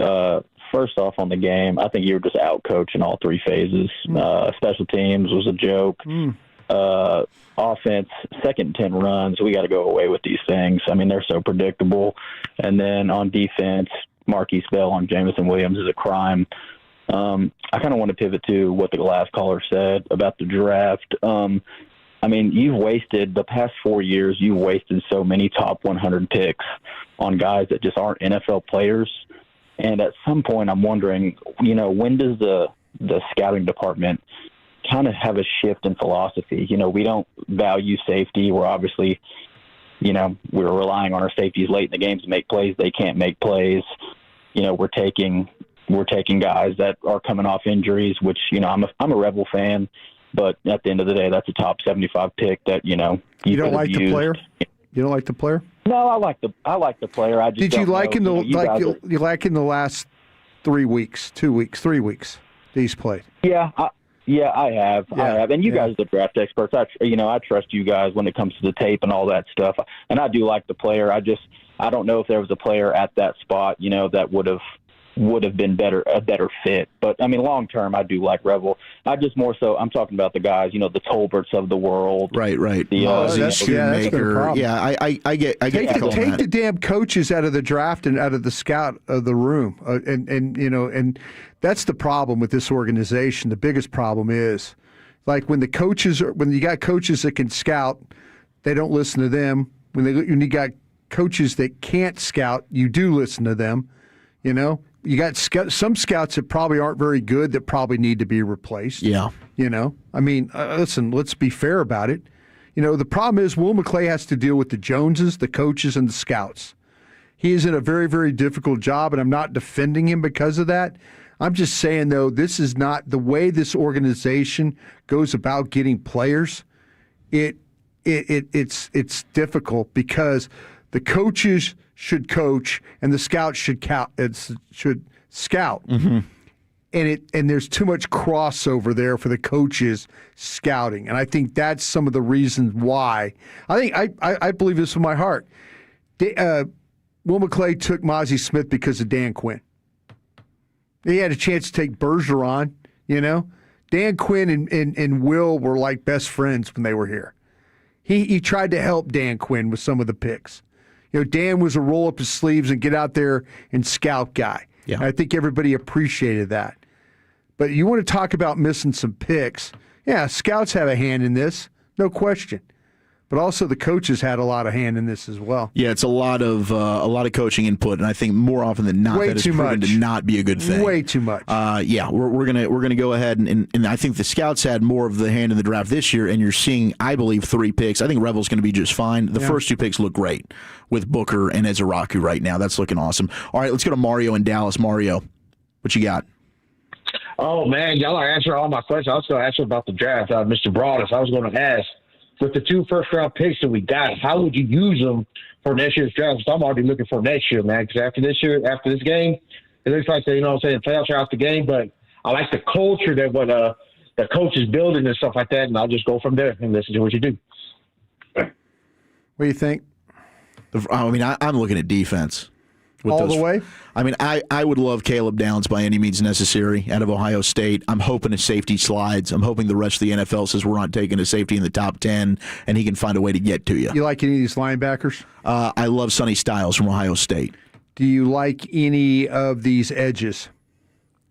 first off on the game, I think you were just out-coaching all three phases. Special teams was a joke. Offense, 2nd and 10 runs, we got to go away with these things. I mean, they're so predictable. And then on defense, Marquise Bell on Jamison Williams is a crime. I kind of want to pivot to what the last caller said about the draft. I mean, the past 4 years, you've wasted so many top 100 picks on guys that just aren't NFL players. And at some point, I'm wondering, when does the scouting department kind of have a shift in philosophy? We don't value safety. We're obviously, we're relying on our safeties late in the games to make plays. They can't make plays. We're taking guys that are coming off injuries, which, I'm a Rebel fan, but at the end of the day, that's a top 75 pick that, you don't like the player? You don't like the player? No, I like the player. I just Did you like in the last 3 weeks, 2 weeks, 3 weeks that he's played? Yeah, I have. I have. And you guys are the draft experts. I trust you guys when it comes to the tape and all that stuff. And I do like the player. I don't know if there was a player at that spot, that would have been a better fit. But I mean, long term, I do like Revel. I'm talking about the guys, the Tolberts of the world. Right. That's Shoemaker. Yeah, I get take the damn coaches out of the draft and out of the scout of the room, and that's the problem with this organization. The biggest problem is, like, when you got coaches that can scout, they don't listen to them. When you got coaches that can't scout, you do listen to them. You got some scouts that probably aren't very good that probably need to be replaced. Yeah. I mean, listen, let's be fair about it. The problem is Will McClay has to deal with the Joneses, the coaches, and the scouts. He is in a very, very difficult job, and I'm not defending him because of that. I'm just saying, though, this is not the way this organization goes about getting players. It's difficult because the coaches should coach and the scouts should scout. Mm-hmm. And there's too much crossover there for the coaches scouting. And I think that's some of the reasons why. I believe this with my heart. Will McClay took Mozzie Smith because of Dan Quinn. He had a chance to take Bergeron, Dan Quinn and Will were like best friends when they were here. He tried to help Dan Quinn with some of the picks. Dan was a roll up his sleeves and get out there and scout guy. Yeah. And I think everybody appreciated that. But you want to talk about missing some picks. Yeah, scouts have a hand in this, no question. But also the coaches had a lot of hand in this as well. Yeah, it's a lot of coaching input, and I think more often than not that has proven to not be a good thing. Way too much. We're gonna go ahead and I think the scouts had more of the hand in the draft this year, and you're seeing, I believe, 3 picks. I think Revel's going to be just fine. The first 2 picks look great with Booker and Ezeraku right now. That's looking awesome. All right, let's go to Mario in Dallas. Mario, what you got? Oh man, y'all are answering all my questions. I was going to ask you about the draft, Mr. Broadus. I was going to ask, with the 2 first-round picks that we got, how would you use them for next year's draft? Because I'm already looking for next year, man. Because after this game, it looks like the playoffs are out the game. But I like the culture that the coach is building and stuff like that, and I'll just go from there and listen to what you do. What do you think? I mean, I'm looking at defense. All the way? I mean, I would love Caleb Downs by any means necessary out of Ohio State. I'm hoping a safety slides. I'm hoping the rest of the NFL says we're not taking a safety in the top 10, and he can find a way to get to you. You like any of these linebackers? I love Sonny Styles from Ohio State. Do you like any of these edges?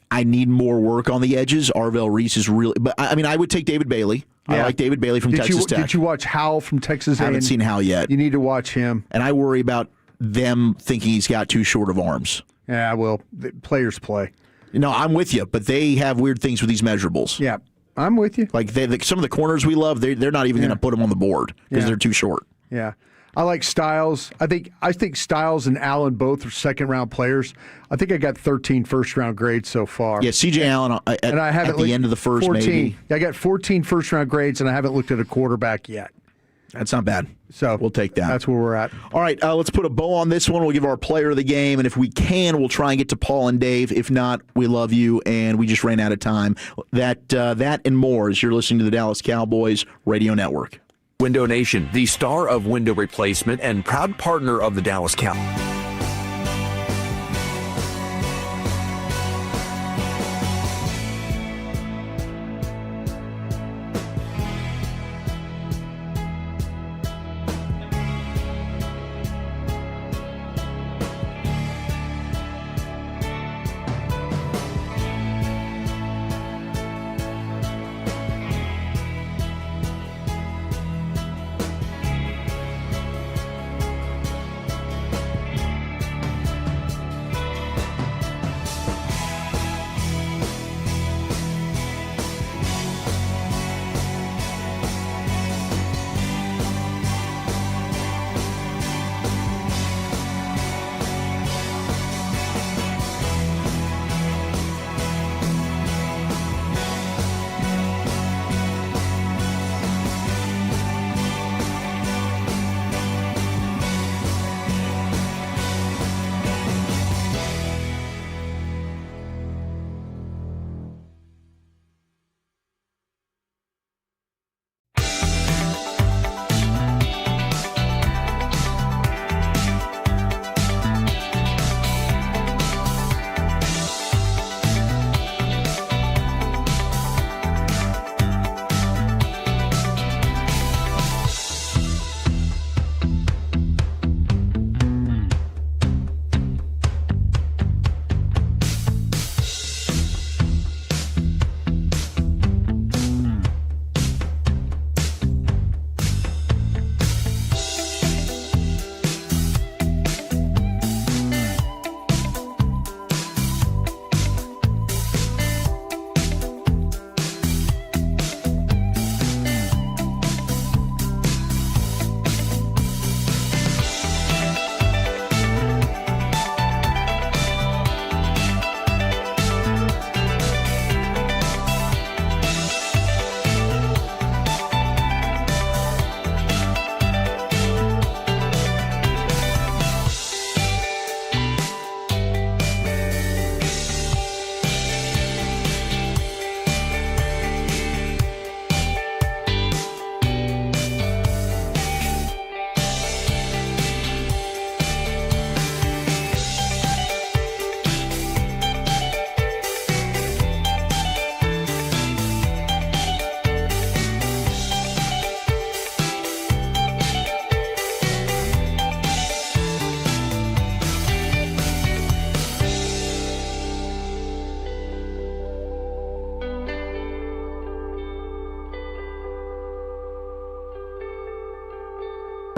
I need more work on the edges. Arvell Reese is really, but I mean, I would take David Bailey. Yeah. I like David Bailey from Texas Tech. Did you watch Howell from Texas A&M? I haven't seen Howell yet. You need to watch him. And I worry about them thinking he's got too short of arms. Yeah, well, the players play. No, I'm with you, but they have weird things with these measurables. Yeah, I'm with you. Like some of the corners we love, they're not even going to put them on the board because they're too short. Yeah. I like Styles. I think Styles and Allen both are second-round players. I think I got 13 first-round grades so far. Yeah, C.J. Allen at the end of the first 14. maybe. Yeah, I got 14 first-round grades, and I haven't looked at a quarterback yet. That's not bad. So we'll take that. That's where we're at. All right, let's put a bow on this one. We'll give our player of the game, and if we can, we'll try and get to Paul and Dave. If not, we love you, and we just ran out of time. That and more as you're listening to the Dallas Cowboys Radio Network. Window Nation, the star of window replacement and proud partner of the Dallas Cowboys.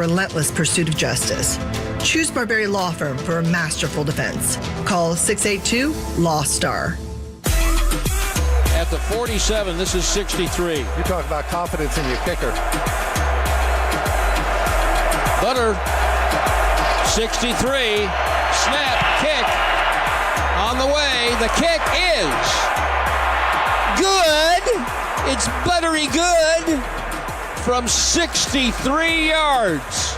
relentless pursuit of justice. Choose Barberi Law Firm for a masterful defense. Call 682-LAW-STAR. At the 47, this is 63. You talk about confidence in your kicker. Butter, 63. Snap, kick. On the way, the kick is good. It's buttery good from 63 yards.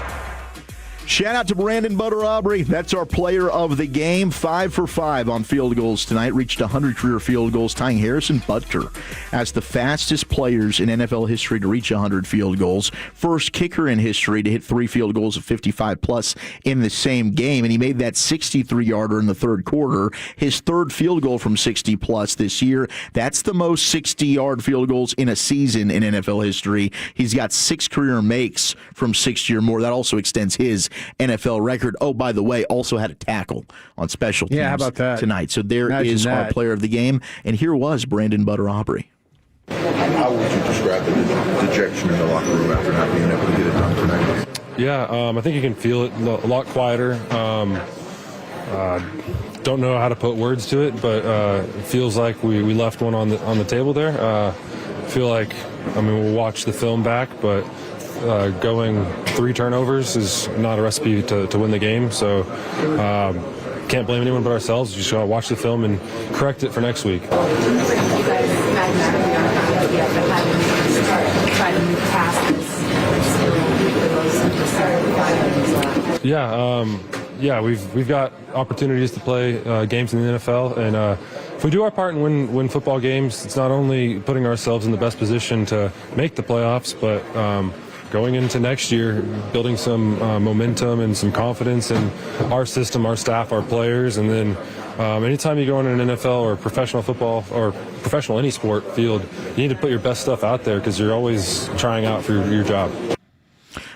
Shout out to Brandon Butter Aubrey. That's our player of the game. 5 for 5 on field goals tonight. Reached 100 career field goals, tying Harrison Butker as the fastest players in NFL history to reach 100 field goals. First kicker in history to hit 3 field goals of 55-plus in the same game, and he made that 63-yarder in the third quarter. His third field goal from 60-plus this year. That's the most 60-yard field goals in a season in NFL history. He's got 6 career makes from 60 or more. That also extends his NFL record. Oh, by the way, also had a tackle on special teams how about that? tonight. So there is our player of the game. And here was Brandon Butter Aubrey. How would you describe the dejection in the locker room after not being able to get it done tonight? Yeah, I think you can feel it a lot quieter. Don't know how to put words to it, but it feels like we left one on the table there. Feel like, we'll watch the film back, but going 3 turnovers is not a recipe to win the game. So can't blame anyone but ourselves. Just gotta watch the film and correct it for next week. Yeah, we've got opportunities to play games in the NFL, and if we do our part and win football games, it's not only putting ourselves in the best position to make the playoffs, but going into next year, building some momentum and some confidence in our system, our staff, our players, and then anytime you go in an NFL or professional football or professional any sport field, you need to put your best stuff out there because you're always trying out for your job.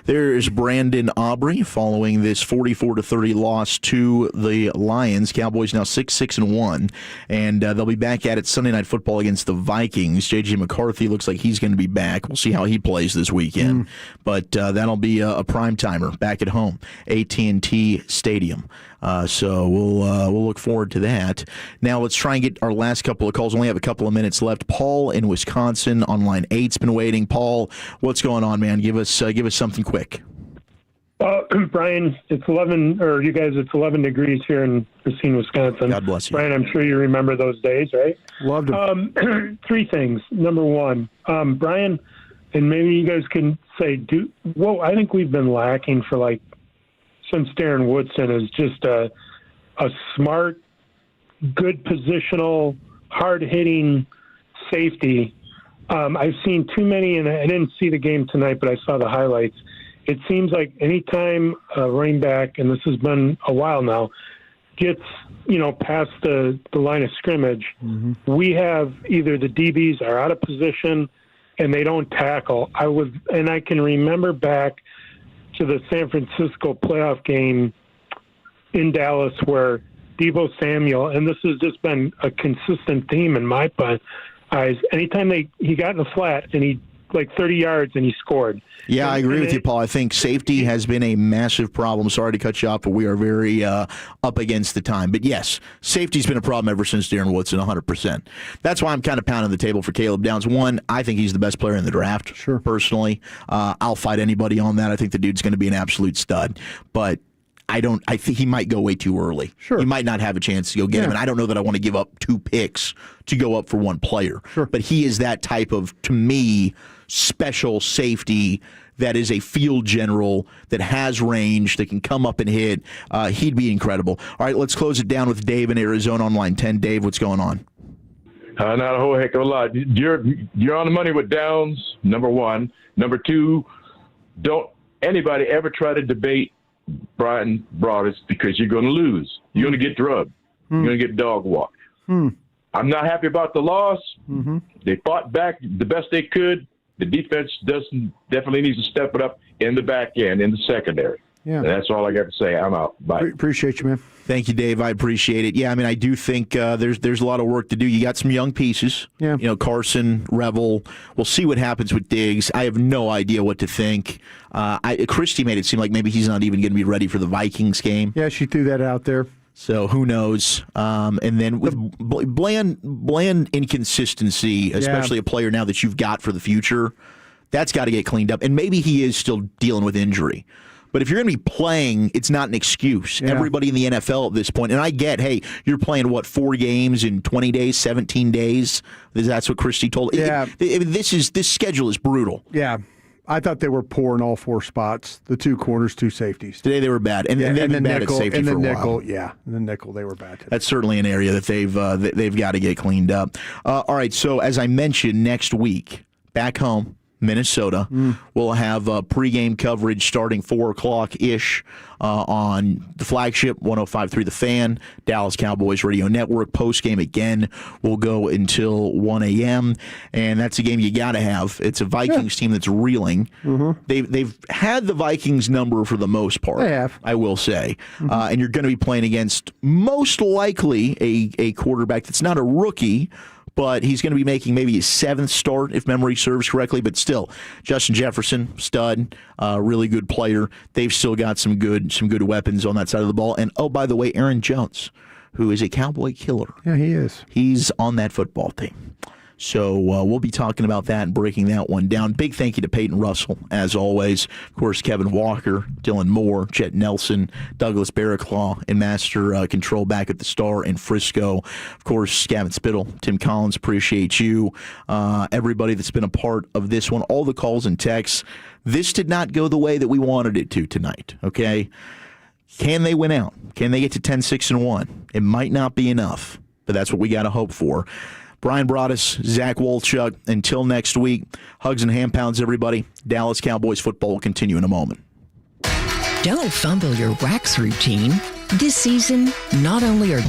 There is Brandon Aubrey following this 44-30 loss to the Lions. Cowboys now 6-1, and they'll be back at it Sunday Night Football against the Vikings. J.J. McCarthy looks like he's going to be back. We'll see how he plays this weekend. But that'll be a prime-timer back at home, AT&T Stadium. So we'll look forward to that. Now let's try and get our last couple of calls. We only have a couple of minutes left. Paul in Wisconsin on line 8's been waiting. Paul, what's going on, man? Give us something quick. Brian, it's 11, or you guys, it's 11 degrees here in Racine, Wisconsin. God bless you. Brian, I'm sure you remember those days, right? Loved them. 3 things. Number 1, Brian, and maybe you guys can say, I think we've been lacking for since Darren Woodson is just a smart, good positional, hard-hitting safety. I've seen too many, and I didn't see the game tonight, but I saw the highlights. It seems like anytime a running back, and this has been a while now, gets past the line of scrimmage, we have either the DBs are out of position and they don't tackle. I can remember back to the San Francisco playoff game in Dallas where Deebo Samuel, and this has just been a consistent theme in my eyes, anytime he got in the flat and he 30 yards and he scored. Yeah, I agree with you, Paul. I think safety has been a massive problem. Sorry to cut you off, but we are very up against the time. But yes, safety's been a problem ever since Darren Woodson, 100%. That's why I'm kind of pounding the table for Caleb Downs. One, I think he's the best player in the draft, personally. I'll fight anybody on that. I think the dude's going to be an absolute stud. But I think he might go way too early. He might not have a chance to go get him, and I don't know that I want to give up 2 picks to go up for one player. But he is that type of, to me, special safety that is a field general that has range, that can come up and hit. He'd be incredible. All right, let's close it down with Dave in Arizona on line 10. Dave, what's going on? Not a whole heck of a lot. You're on the money with Downs, number 1. Number 2, don't anybody ever try to debate Brian Broaddus because you're going to lose. You're going to get drugged. You're going to get dog walked. I'm not happy about the loss. They fought back the best they could. The defense definitely needs to step it up in the back end, in the secondary. Yeah. That's all I got to say. I'm out. Bye. Appreciate you, man. Thank you, Dave. I appreciate it. Yeah, I mean, I do think there's a lot of work to do. You got some young pieces. Yeah. Carson, Revel. We'll see what happens with Diggs. I have no idea what to think. Christy made it seem like maybe he's not even going to be ready for the Vikings game. Yeah, she threw that out there. So who knows? And then with bland inconsistency, especially a player now that you've got for the future, that's got to get cleaned up. And maybe he is still dealing with injury. But if you're going to be playing, it's not an excuse. Yeah. Everybody in the NFL at this point, and I get, hey, you're playing, 4 games in 20 days, 17 days? That's what Christie told. Yeah. This schedule is brutal. Yeah. I thought they were poor in all 4 spots. The 2 corners, 2 safeties. Today they were bad, and they've been bad at safety for a while. Yeah, and the nickel they were bad today. That's certainly an area that they've got to get cleaned up. All right, so as I mentioned, next week back home, Minnesota, we'll have pregame coverage starting 4 o'clock-ish on the flagship 105.3 The Fan, Dallas Cowboys Radio Network. Postgame again will go until 1 a.m., and that's a game you got to have. It's a Vikings team that's reeling. They've had the Vikings number for the most part, they have. I will say, and you're going to be playing against most likely a quarterback that's not a rookie, but he's going to be making maybe his 7th start, if memory serves correctly. But still, Justin Jefferson, stud, really good player. They've still got some good weapons on that side of the ball. And, oh, by the way, Aaron Jones, who is a Cowboy killer. Yeah, he is. He's on that football team. So we'll be talking about that and breaking that one down. Big thank you to Peyton Russell, as always. Of course, Kevin Walker, Dylan Moore, Chet Nelson, Douglas Barraclaw, and Master Control back at the Star in Frisco. Of course, Gavin Spittle, Tim Collins, appreciate you. Everybody that's been a part of this one, all the calls and texts. This did not go the way that we wanted it to tonight, okay? Can they win out? Can they get to 10-6-1? It might not be enough, but that's what we got to hope for. Brian Broaddus, Zach Wolchuk, until next week, hugs and hand pounds, everybody. Dallas Cowboys football will continue in a moment. Don't fumble your wax routine. This season, not only are